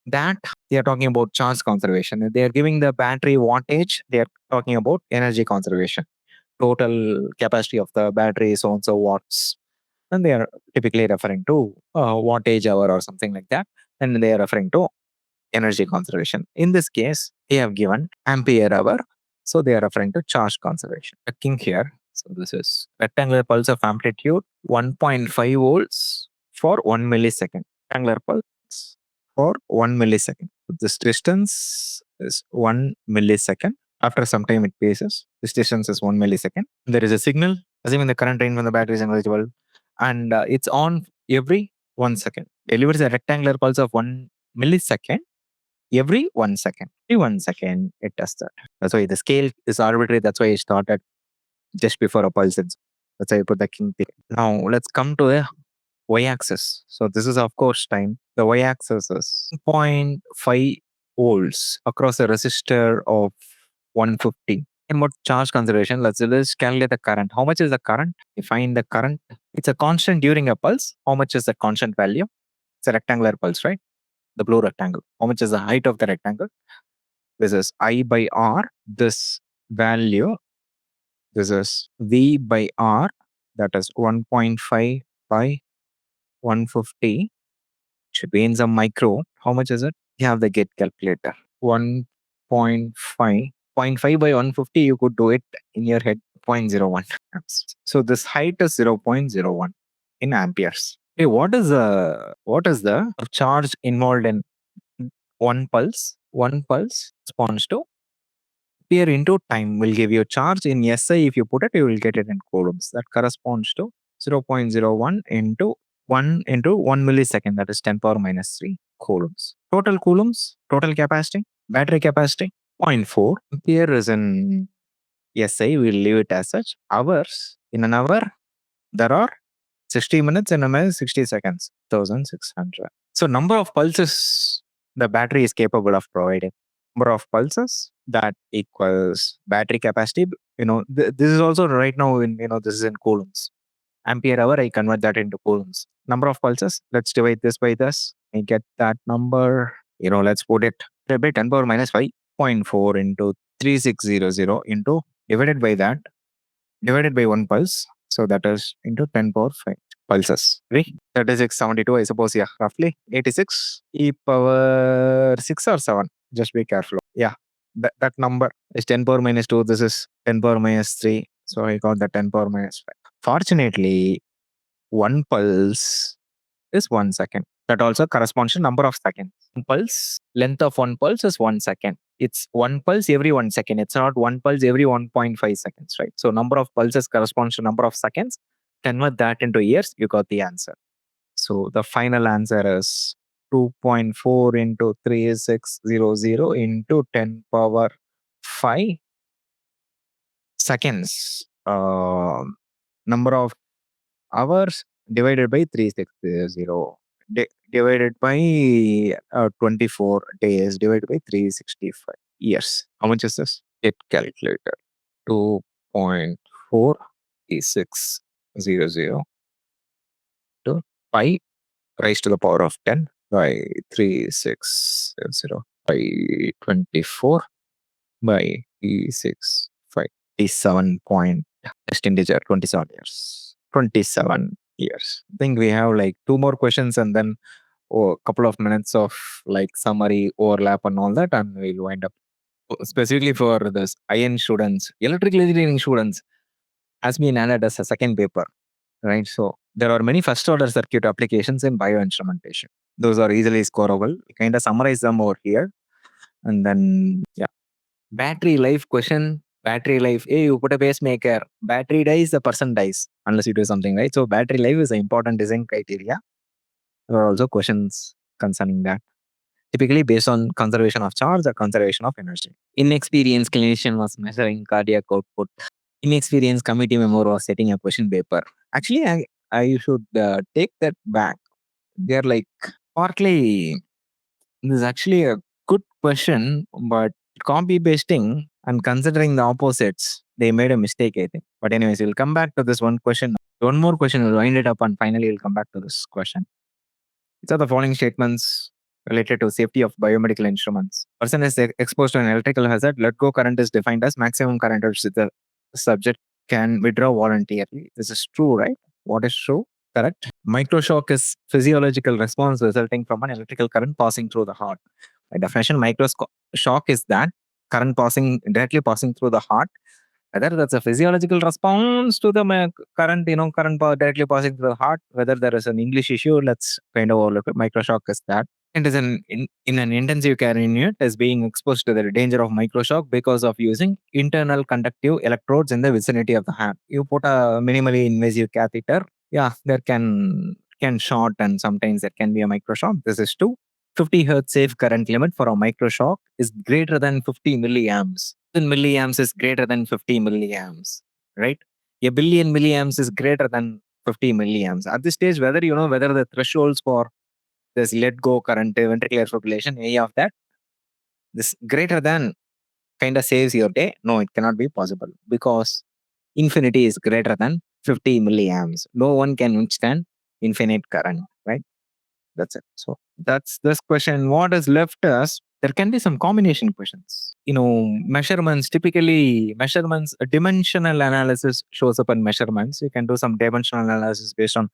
that, they are talking about charge conservation. If they are giving the battery wattage, they are talking about energy conservation. Total capacity of the battery is so and so watts. And they are typically referring to wattage hour or something like that. And they are referring to energy conservation. In this case, they have given ampere hour. So they are referring to charge conservation. Checking here. So this is rectangular pulse of amplitude 1.5 volts for 1 millisecond. Rectangular pulse for 1 millisecond. This distance is 1 millisecond. After some time it passes. This distance is 1 millisecond. There is a signal, assuming the current drain from the battery is negligible, and it's on every 1 second. Delivers a rectangular pulse of 1 millisecond every 1 second. Every 1 second it does that. That's why the scale is arbitrary. That's why it started just before a pulse. That's why I put the king period. Now let's come to the y-axis. So this is of course time. The y-axis is 0.5 volts across a resistor of 150. And what charge conservation? Let's calculate the current. How much is the current? Define the current. It's a constant during a pulse. How much is the constant value? It's a rectangular pulse, right? The blue rectangle. How much is the height of the rectangle? This is I by R. This value, this is V by R. That is 1.5 by 150. Should be in some micro. How much is it? You have the GATE calculator. 1.5. 0.5 by 150, you could do it in your head. 0.01. So this height is 0.01 in amperes. Hey, what is the charge involved in one pulse? One pulse responds to ampere into time will give you charge in SI. If you put it, you will get it in coulombs. That corresponds to 0.01 into 1 into 1 millisecond. That is 10 power minus 3 coulombs. Total coulombs, total capacity, battery capacity, 0.4. Ampere is in SI. We'll leave it as such. Hours, in an hour, there are 60 minutes in a minute, 60 seconds, 1600. So number of pulses the battery is capable of providing. Number of pulses that equals battery capacity. This is also right now in, this is in coulombs. Ampere hour, I convert that into coulombs. Number of pulses, let's divide this by this. I get that number, let's put it by 10 power minus 5.4 into 3600 into divided by that, divided by 1 pulse. So that is into 10 power 5 pulses. 3672, I suppose, yeah, roughly 86 e power 6 or 7. Just be careful. Yeah, that number is 10 power minus 2. This is 10 power minus 3. So I got the 10 power minus 5. Fortunately, 1 pulse is 1 second. That also corresponds to number of seconds. Pulse, length of 1 pulse is 1 second. It's 1 pulse every 1 second. It's not 1 pulse every 1.5 seconds, right? So number of pulses corresponds to number of seconds. Convert that into years, you got the answer. So the final answer is 2.4 into 3600 into 10 power 5 seconds. Number of hours divided by 3600 divided by 24 days divided by 365 years. How much is this? Get calculator. 2.43600 to pi raised to the power of 10 by 3600 by 24 by 365. 27 point just integer 27 years. 27 years. I think we have like two more questions and then a couple of minutes of like summary overlap and all that, and we'll wind up. Specifically for this IN students, electrical engineering students, has been added as a second paper, right? So there are many first order circuit applications in bioinstrumentation. Those are easily scoreable. We kind of summarize them over here. And then, yeah. Battery life question. Battery life. Hey, you put a pacemaker. Battery dies, the person dies. Unless you do something, right? So battery life is an important design criteria. There are also questions concerning that. Typically based on conservation of charge or conservation of energy. Inexperienced clinician was measuring cardiac output. Inexperienced committee member was setting a question paper. Actually, I should take that back. They're like partly, this is actually a good question, but copy pasting and considering the opposites, they made a mistake, I think. But anyways, we'll come back to this one question. One more question, we'll wind it up and finally we'll come back to this question. Which are the following statements related to safety of biomedical instruments? Person is exposed to an electrical hazard. Let go current is defined as maximum current which the subject can withdraw voluntarily. This is true, right? What is true? Correct. Microshock is physiological response resulting from an electrical current passing through the heart. By definition, microshock is that current directly passing through the heart. Whether that's a physiological response to the current, current directly passing through the heart, whether there is an English issue, let's kind of overlook it. Microshock is that. It is in an intensive care unit is being exposed to the danger of microshock because of using internal conductive electrodes in the vicinity of the heart. You put a minimally invasive catheter, yeah, there can short and sometimes there can be a microshock. This is true. 50 hertz safe current limit for a microshock is greater than 50 milliamps. 1000 milliamps is greater than 50 milliamps, right? A billion milliamps is greater than 50 milliamps. At this stage, whether the thresholds for this let go current, ventricular fibrillation, any of that, this greater than kind of saves your day. No, it cannot be possible because infinity is greater than 50 milliamps. No one can withstand infinite current, right? That's it. So that's this question. What is left is there can be some combination questions. Measurements, dimensional analysis shows up in measurements. You can do some dimensional analysis based on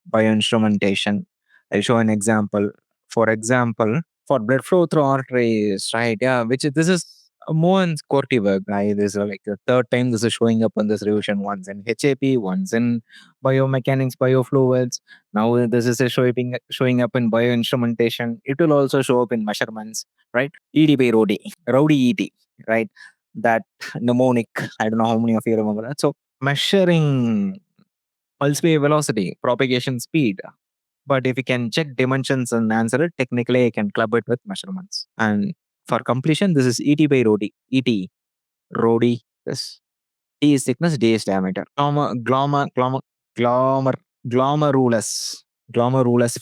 bioinstrumentation. I'll show an example. For example, for blood flow through arteries, right? Yeah, this is more in Corti work. This is like the third time this is showing up in this revision. Once in HAP, once in biomechanics, biofluids. Now this is showing up in bioinstrumentation. It will also show up in measurements, right? ED by rowdy ED, right? That mnemonic. I don't know how many of you remember that. So measuring pulse wave velocity, propagation speed. But if you can check dimensions and answer it, technically I can club it with measurements. And for completion, this is ET by rho D. ET, rho D. This D is thickness, D is diameter. Glomerulus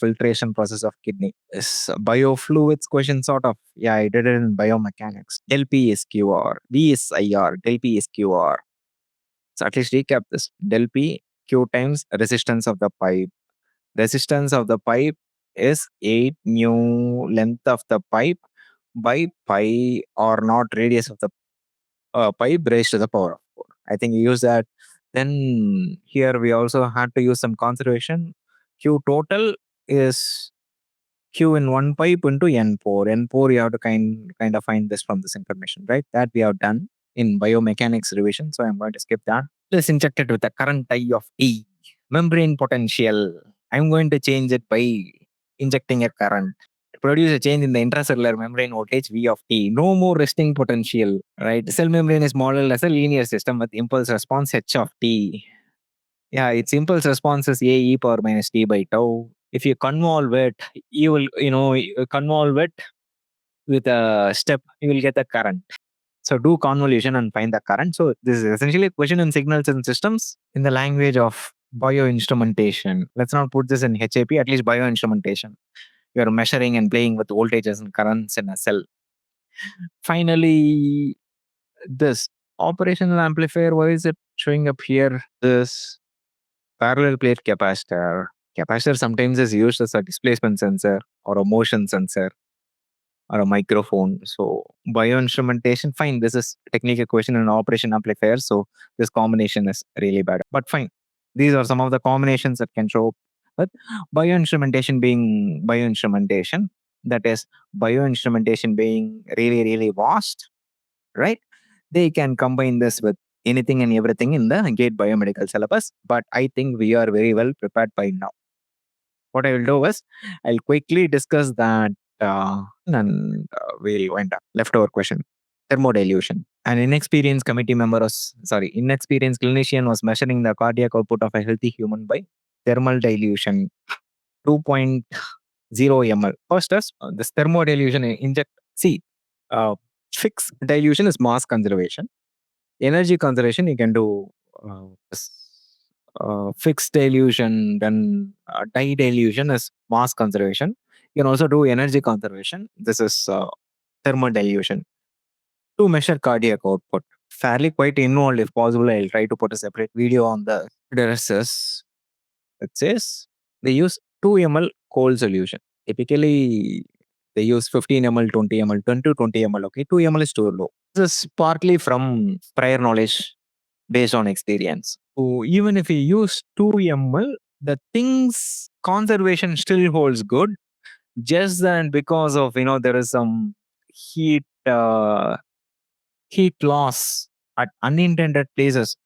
filtration process of kidney. Is biofluids question sort of. Yeah, I did it in biomechanics. Del P is QR. V is IR. Del P is QR. So at least recap this. Del P, Q times resistance of the pipe. Resistance of the pipe is 8 mu length of the pipe by pi or not radius of the pipe raised to the power of 4. I think you use that. Then here we also had to use some conservation. Q total is Q in one pipe into N4. N4 you have to kind of find this from this information, right? That we have done in biomechanics revision. So I'm going to skip that. This injected with a current I of T. Membrane potential. I'm going to change it by injecting a current to produce a change in the intracellular membrane voltage V of T. No more resting potential, right? Cell membrane is modeled as a linear system with impulse response H of T. Yeah, its impulse response is A e power minus T by tau. If you convolve it, you will, convolve it with a step, you will get the current. So do convolution and find the current. So this is essentially a question in signals and systems in the language of bioinstrumentation. Let's not put this in HAP, at least bioinstrumentation. You're measuring and playing with voltages and currents in a cell. Finally, this operational amplifier, why is it showing up here? This parallel plate capacitor. Capacitor sometimes is used as a displacement sensor or a motion sensor or a microphone. So bioinstrumentation, fine. This is technical question in operation amplifier. So this combination is really bad. But fine. These are some of the combinations that can show up. But bioinstrumentation being bioinstrumentation, that is bioinstrumentation being really, really vast, right? They can combine this with anything and everything in the GATE biomedical syllabus. But I think we are very well prepared by now. What I will do is I'll quickly discuss that and we'll wind up. Leftover question. Thermodilution. An inexperienced inexperienced clinician was measuring the cardiac output of a healthy human by thermal dilution 2.0 ml. First is this thermodilution fixed dilution is mass conservation. Energy conservation, you can do fixed dilution, then dye dilution is mass conservation. You can also do energy conservation. This is thermal dilution. To measure cardiac output, fairly quite involved. If possible, I'll try to put a separate video on the addresses. It says they use 2 ml cold solution. Typically, they use 15 ml, 20 ml, 10 to 20 ml. Okay, 2 ml is too low. This is partly from prior knowledge based on experience. So even if you use 2 ml, the thing's conservation still holds good. Just that because of there is some heat loss at unintended places,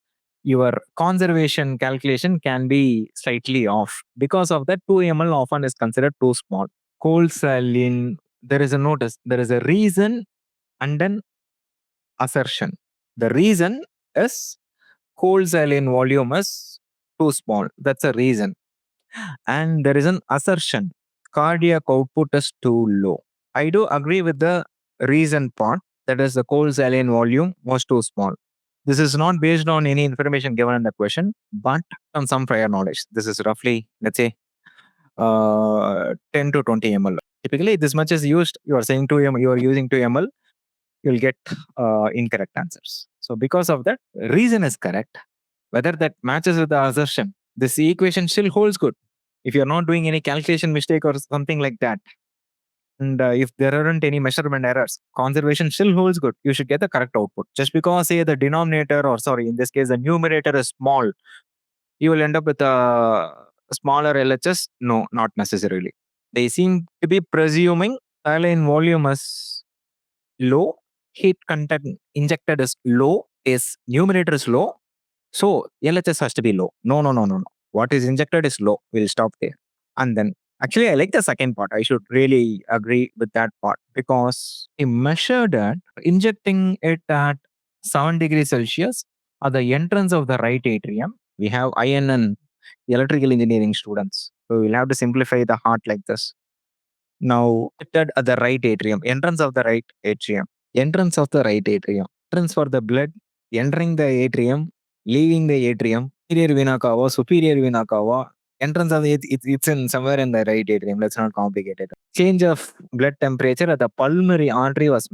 your conservation calculation can be slightly off. Because of that, 2 ml often is considered too small. Cold saline, there is a reason and an assertion. The reason is cold saline volume is too small. That's a reason. And there is an assertion. Cardiac output is too low. I do agree with the reason part. That is, the cold saline volume was too small. This is not based on any information given in the question, but on some prior knowledge. This is roughly, let's say, 10 to 20 ml. Typically, this much is used. You are saying 2 ml, you are using 2 ml, you'll get incorrect answers. So because of that, reason is correct. Whether that matches with the assertion, this equation still holds good. If you're not doing any calculation mistake or something like that, and if there aren't any measurement errors, conservation still holds good. You should get the correct output. Just because, say, the denominator, or sorry, in this case, the numerator is small, you will end up with a smaller LHS. No, not necessarily. They seem to be presuming saline volume is low, heat content injected is low, is numerator is low, so LHS has to be low. No. What is injected is low. We'll stop there. And then, actually, I like the second part. I should really agree with that part because he measured it, injecting it at 7 degrees Celsius at the entrance of the right atrium. We have IN and electrical engineering students. So we'll have to simplify the heart like this. Now, injected at the right atrium, entrance of the right atrium, entrance of the right atrium, entrance for the blood, entering the atrium, leaving the atrium, superior vena cava, superior vena cava, entrance of it's in somewhere in the right atrium. Let's not complicate it. Change of blood temperature at the pulmonary artery is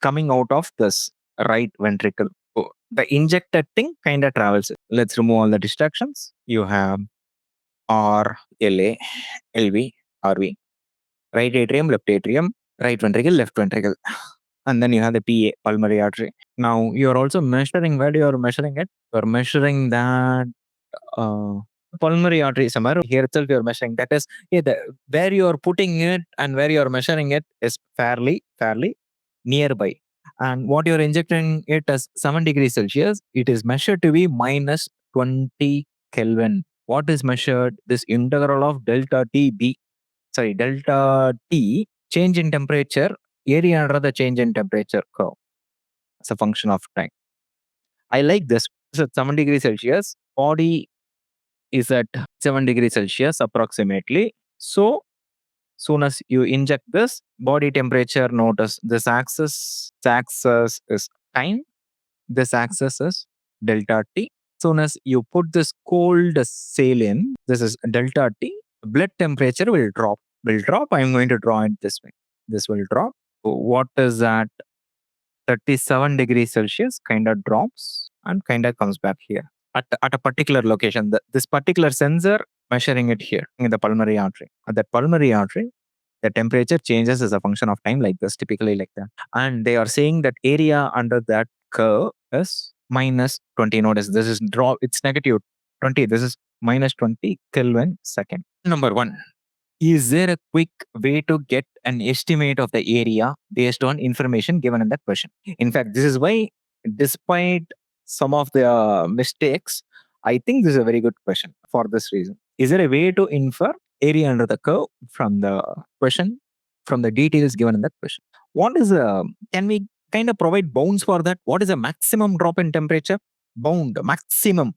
coming out of this right ventricle. So the injected thing kind of travels. Let's remove all the distractions. You have R, LA, LV, RV. Right atrium, left atrium, right ventricle, left ventricle. And then you have the PA, pulmonary artery. Now you're also measuring, where you're measuring it? You're measuring that pulmonary artery somewhere here itself you're measuring. That is, where you're putting it and where you're measuring it is fairly nearby. And what you're injecting it as 7 degrees Celsius, it is measured to be minus 20 Kelvin. What is measured? This integral of delta T, change in temperature, area under the change in temperature curve as a function of time. I like this. So 7 degrees Celsius, body is at 7 degrees Celsius approximately. So soon as you inject this, body temperature, notice this axis is time, this axis is delta T. Soon as you put this cold saline, this is delta T, blood temperature will drop. I'm going to draw it this way. This will drop. What is that? 37 degrees Celsius kind of drops and kind of comes back here at a particular location. This particular sensor measuring it here in the pulmonary artery. At that pulmonary artery, the temperature changes as a function of time like this, typically like that. And they are saying that area under that curve is minus 20. Notice this is drop, it's negative 20. This is minus 20 Kelvin second. Number one, is there a quick way to get an estimate of the area based on information given in that question? In fact, this is why, despite some of the mistakes, I think this is a very good question for this reason. Is there a way to infer area under the curve from the question, from the details given in that question? What is a, can we kind of provide bounds for that? What is a maximum drop in temperature? Bound, maximum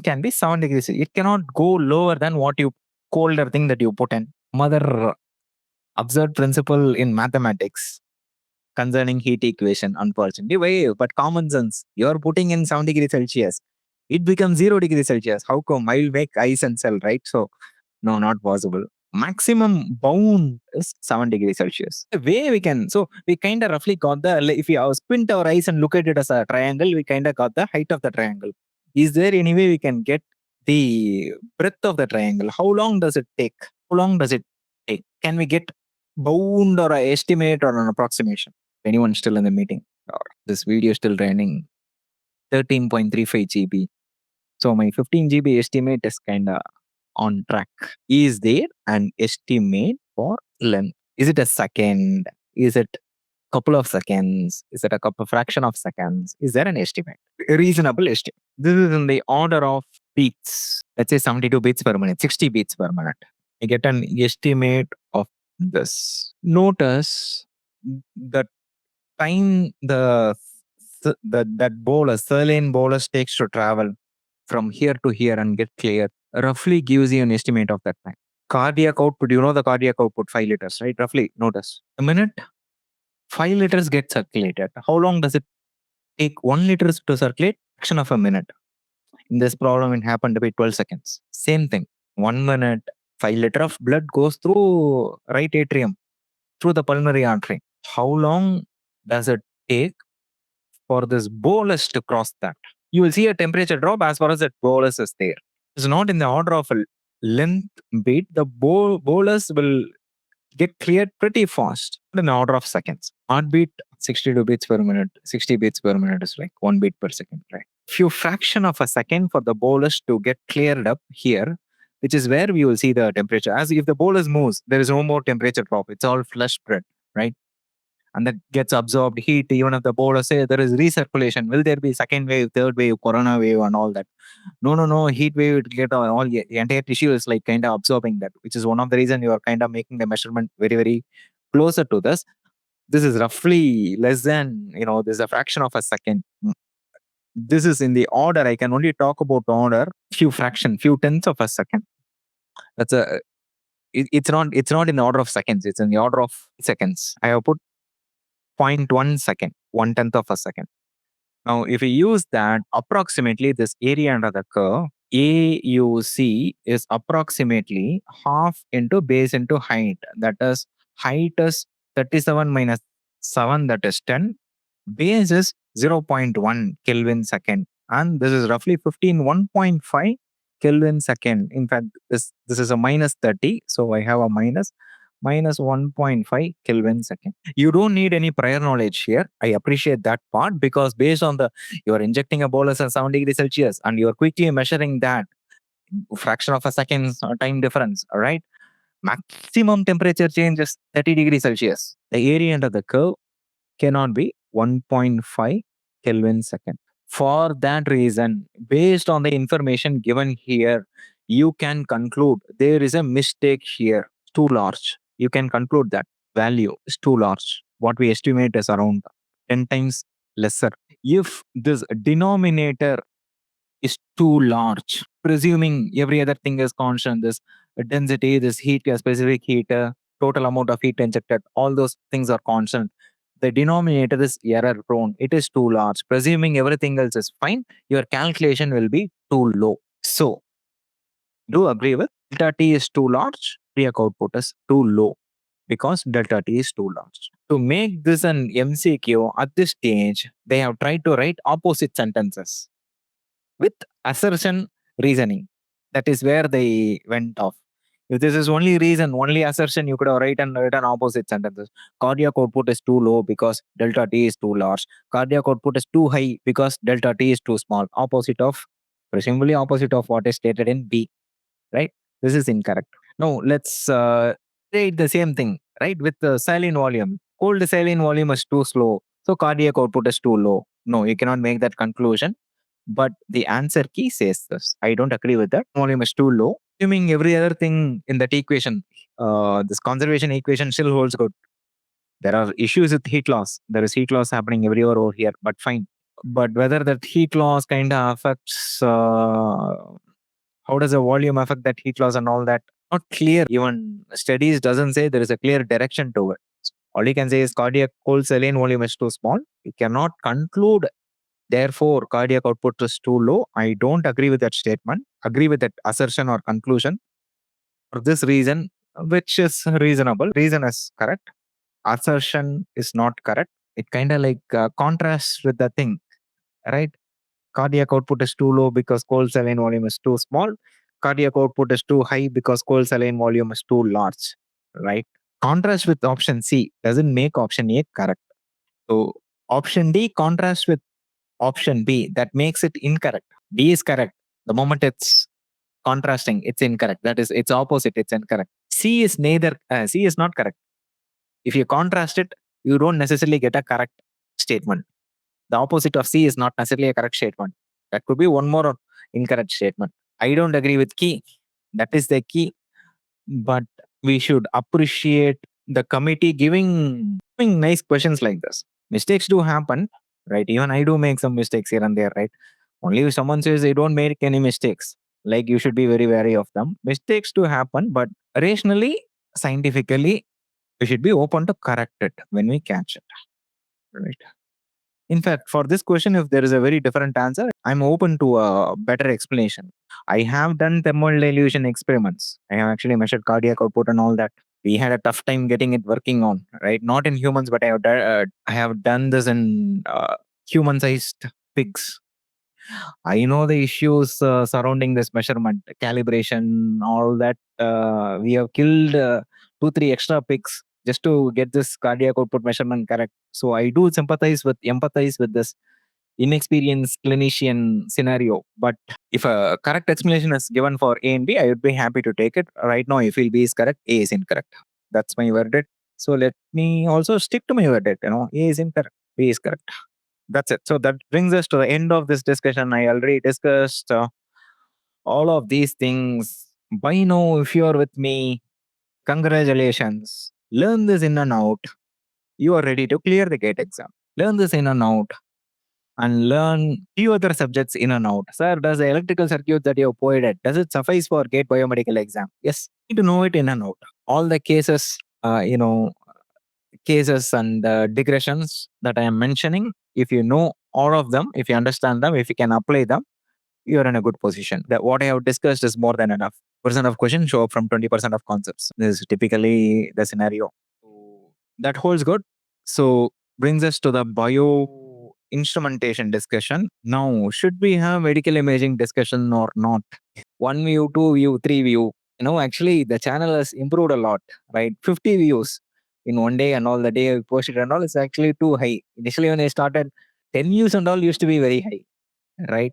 can be 7 degrees. It cannot go lower than what you colder thing that you put in. Mother absurd principle in mathematics concerning heat equation, unfortunately. Why? But common sense. You're putting in 7 degrees Celsius. It becomes 0 degrees Celsius. How come? I will make ice and sell, right? So, no, not possible. Maximum bound is 7 degrees Celsius. The way we can, so we kind of roughly got the, if we squint our eyes and look at it as a triangle, we kind of got the height of the triangle. Is there any way we can get the breadth of the triangle? How long does it take? How long does it take? Can we get bound or an estimate or an approximation? Anyone still in the meeting? Or this video still running 13.35 GB. So my 15 GB estimate is kind of on track. Is there an estimate for length? Is it a second? Is it couple of seconds? Is it a couple fraction of seconds? Is there an estimate? A reasonable estimate. This is in the order of beats. Let's say 72 beats per minute, 60 beats per minute. I get an estimate of this. Notice the time that bolus, saline bolus takes to travel from here to here and get clear roughly gives you an estimate of that time. Cardiac output, you know the cardiac output 5 liters, right? Roughly, notice. A minute, 5 liters get circulated. How long does it take 1 liter to circulate? Fraction of a minute. In this problem, it happened to be 12 seconds. Same thing. 1 minute, 5 liter of blood goes through right atrium, through the pulmonary artery. How long does it take for this bolus to cross that? You will see a temperature drop as far as that bolus is there. It's not in the order of a length beat. The bolus will get cleared pretty fast in the order of seconds. Heartbeat 62 beats per minute, 60 beats per minute is like 1 beat per second, right? Few fraction of a second for the bolus to get cleared up here, which is where we will see the temperature. As if the bolus moves, there is no more temperature drop. It's all flush spread, right? And that gets absorbed heat. Even if the bolus say there is recirculation, will there be second wave, third wave, corona wave, and all that? No. Heat wave will get all the entire tissue is like kind of absorbing that, which is one of the reason you are kind of making the measurement very, very closer to this. This is roughly less than, there's a fraction of a second. This is in the order. I can only talk about order, few tenths of a second. That's a, it's not in the order of seconds. It's in the order of seconds. I have put 0.1 second, 1/10 of a second. Now, if we use that, approximately this area under the curve, AUC is approximately half into base into height. That is, height is 37 minus 7, that is 10. Base is 0.1 Kelvin second. And this is roughly 1.5 Kelvin second. In fact, this is a minus 30. So I have a minus 1.5 Kelvin second. You don't need any prior knowledge here. I appreciate that part, because based on you're injecting a bolus at 7 degrees Celsius and you're quickly measuring that fraction of a second time difference, all right? Maximum temperature change is 30 degrees Celsius. The area under the curve cannot be 1.5 Kelvin second. For that reason, based on the information given here, you can conclude there is a mistake here, too large. You can conclude that value is too large. What we estimate is around 10 times lesser. If this denominator is too large. Presuming every other thing is constant, this density, this heat, specific heat, total amount of heat injected, all those things are constant. The denominator is error prone. It is too large. Presuming everything else is fine, your calculation will be too low. So, do agree with delta T is too large, cardiac output is too low because delta T is too large. To make this an MCQ at this stage, they have tried to write opposite sentences with assertion reasoning. That is where they went off. If this is only reason, only assertion, you could have written opposite sentences. Cardiac output is too low because delta T is too large. Cardiac output is too high because delta T is too small. Presumably opposite of what is stated in B, right? This is incorrect. Now let's say the same thing, right? With the saline volume. Cold saline volume is too slow. So cardiac output is too low. No, you cannot make that conclusion. But the answer key says this. I don't agree with that. Volume is too low. Assuming every other thing in that equation, this conservation equation still holds good. There are issues with heat loss. There is heat loss happening everywhere over here, but fine. But whether that heat loss kind of affects, how does the volume affect that heat loss and all that? Not clear. Even studies doesn't say there is a clear direction to it. All you can say is cardiac cold saline volume is too small. You cannot conclude therefore cardiac output is too low. I don't agree with that statement. Agree with that assertion or conclusion. For this reason, which is reasonable. Reason is correct. Assertion is not correct. It kind of like contrasts with the thing, right? Cardiac output is too low because cold saline volume is too small. Cardiac output is too high because cold saline volume is too large, right? Contrast with option C doesn't make option A correct. So option D contrasts with option B, that makes it incorrect. D is correct. The moment it's contrasting, it's incorrect. That is, it's opposite, it's incorrect. C is C is not correct. If you contrast it, you don't necessarily get a correct statement. The opposite of C is not necessarily a correct statement. That could be one more incorrect statement. I don't agree with key. That is the key. But we should appreciate the committee giving nice questions like this. Mistakes do happen, right? Even I do make some mistakes here and there, right? Only if someone says they don't make any mistakes, like you should be very wary of them. Mistakes do happen, but rationally, scientifically, we should be open to correct it when we catch it, right? In fact, for this question, if there is a very different answer, I'm open to a better explanation. I have done thermal dilution experiments. I have actually measured cardiac output and all that. We had a tough time getting it working on, right? Not in humans, but I have done this in human-sized pigs. I know the issues surrounding this measurement, calibration, all that. We have killed 2-3 extra pigs just to get this cardiac output measurement correct. So I do empathize with this inexperienced clinician scenario. But if a correct explanation is given for A and B, I would be happy to take it. Right now, if B is correct, A is incorrect. That's my verdict. So let me also stick to my verdict. A is incorrect, B is correct. That's it. So that brings us to the end of this discussion. I already discussed all of these things. By now, if you are with me, congratulations. Learn this in and out. You are ready to clear the GATE exam. Learn this in and out and learn few other subjects in and out. Sir, does the electrical circuit that you have provided, does it suffice for GATE biomedical exam? Yes, you need to know it in and out. All the cases, cases and digressions that I am mentioning, if you know all of them, if you understand them, if you can apply them, you're in a good position. That what I have discussed is more than enough. Percent of questions show up from 20% of concepts. This is typically the scenario. So that holds good. So brings us to the bio instrumentation discussion. Now, should we have medical imaging discussion or not? 1 view, 2 view, 3 view. Actually the channel has improved a lot, right? 50 views in one day and all the day I posted and all is actually too high. Initially when I started, 10 views and all used to be very high, right?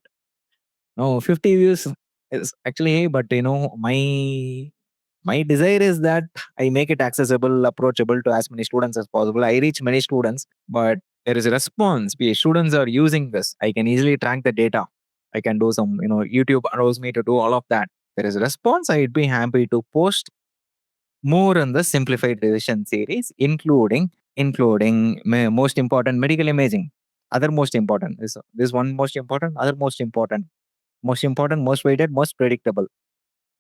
No, 50 views is actually high, but my desire is that I make it accessible, approachable to as many students as possible. I reach many students, but there is a response. Students are using this. I can easily track the data. I can do some, YouTube allows me to do all of that. There is a response. I'd be happy to post more on the simplified revision series, including most important medical imaging. Other most important is this one most important, other most important. Most important, most weighted, most predictable.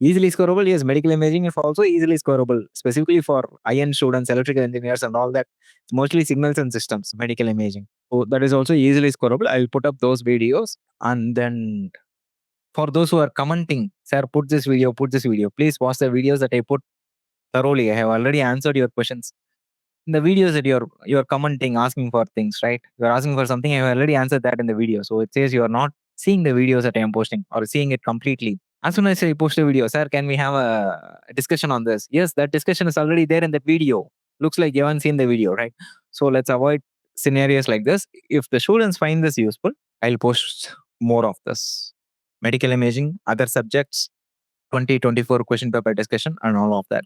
Easily scoreable, yes. Medical imaging is also easily scoreable, specifically for high-end students, electrical engineers, and all that. It's mostly signals and systems, medical imaging. So that is also easily scoreable. I'll put up those videos. And then for those who are commenting, sir, put this video, please watch the videos that I put thoroughly. I have already answered your questions. The videos that you're commenting, asking for things, right? You're asking for something, I have already answered that in the video. So it says you're not seeing the videos that I am posting or seeing it completely. As soon as I post a video, sir, can we have a discussion on this? Yes, that discussion is already there in that video. Looks like you haven't seen the video, right? So let's avoid scenarios like this. If the students find this useful, I'll post more of this. Medical imaging, other subjects, 2024 question paper discussion, and all of that.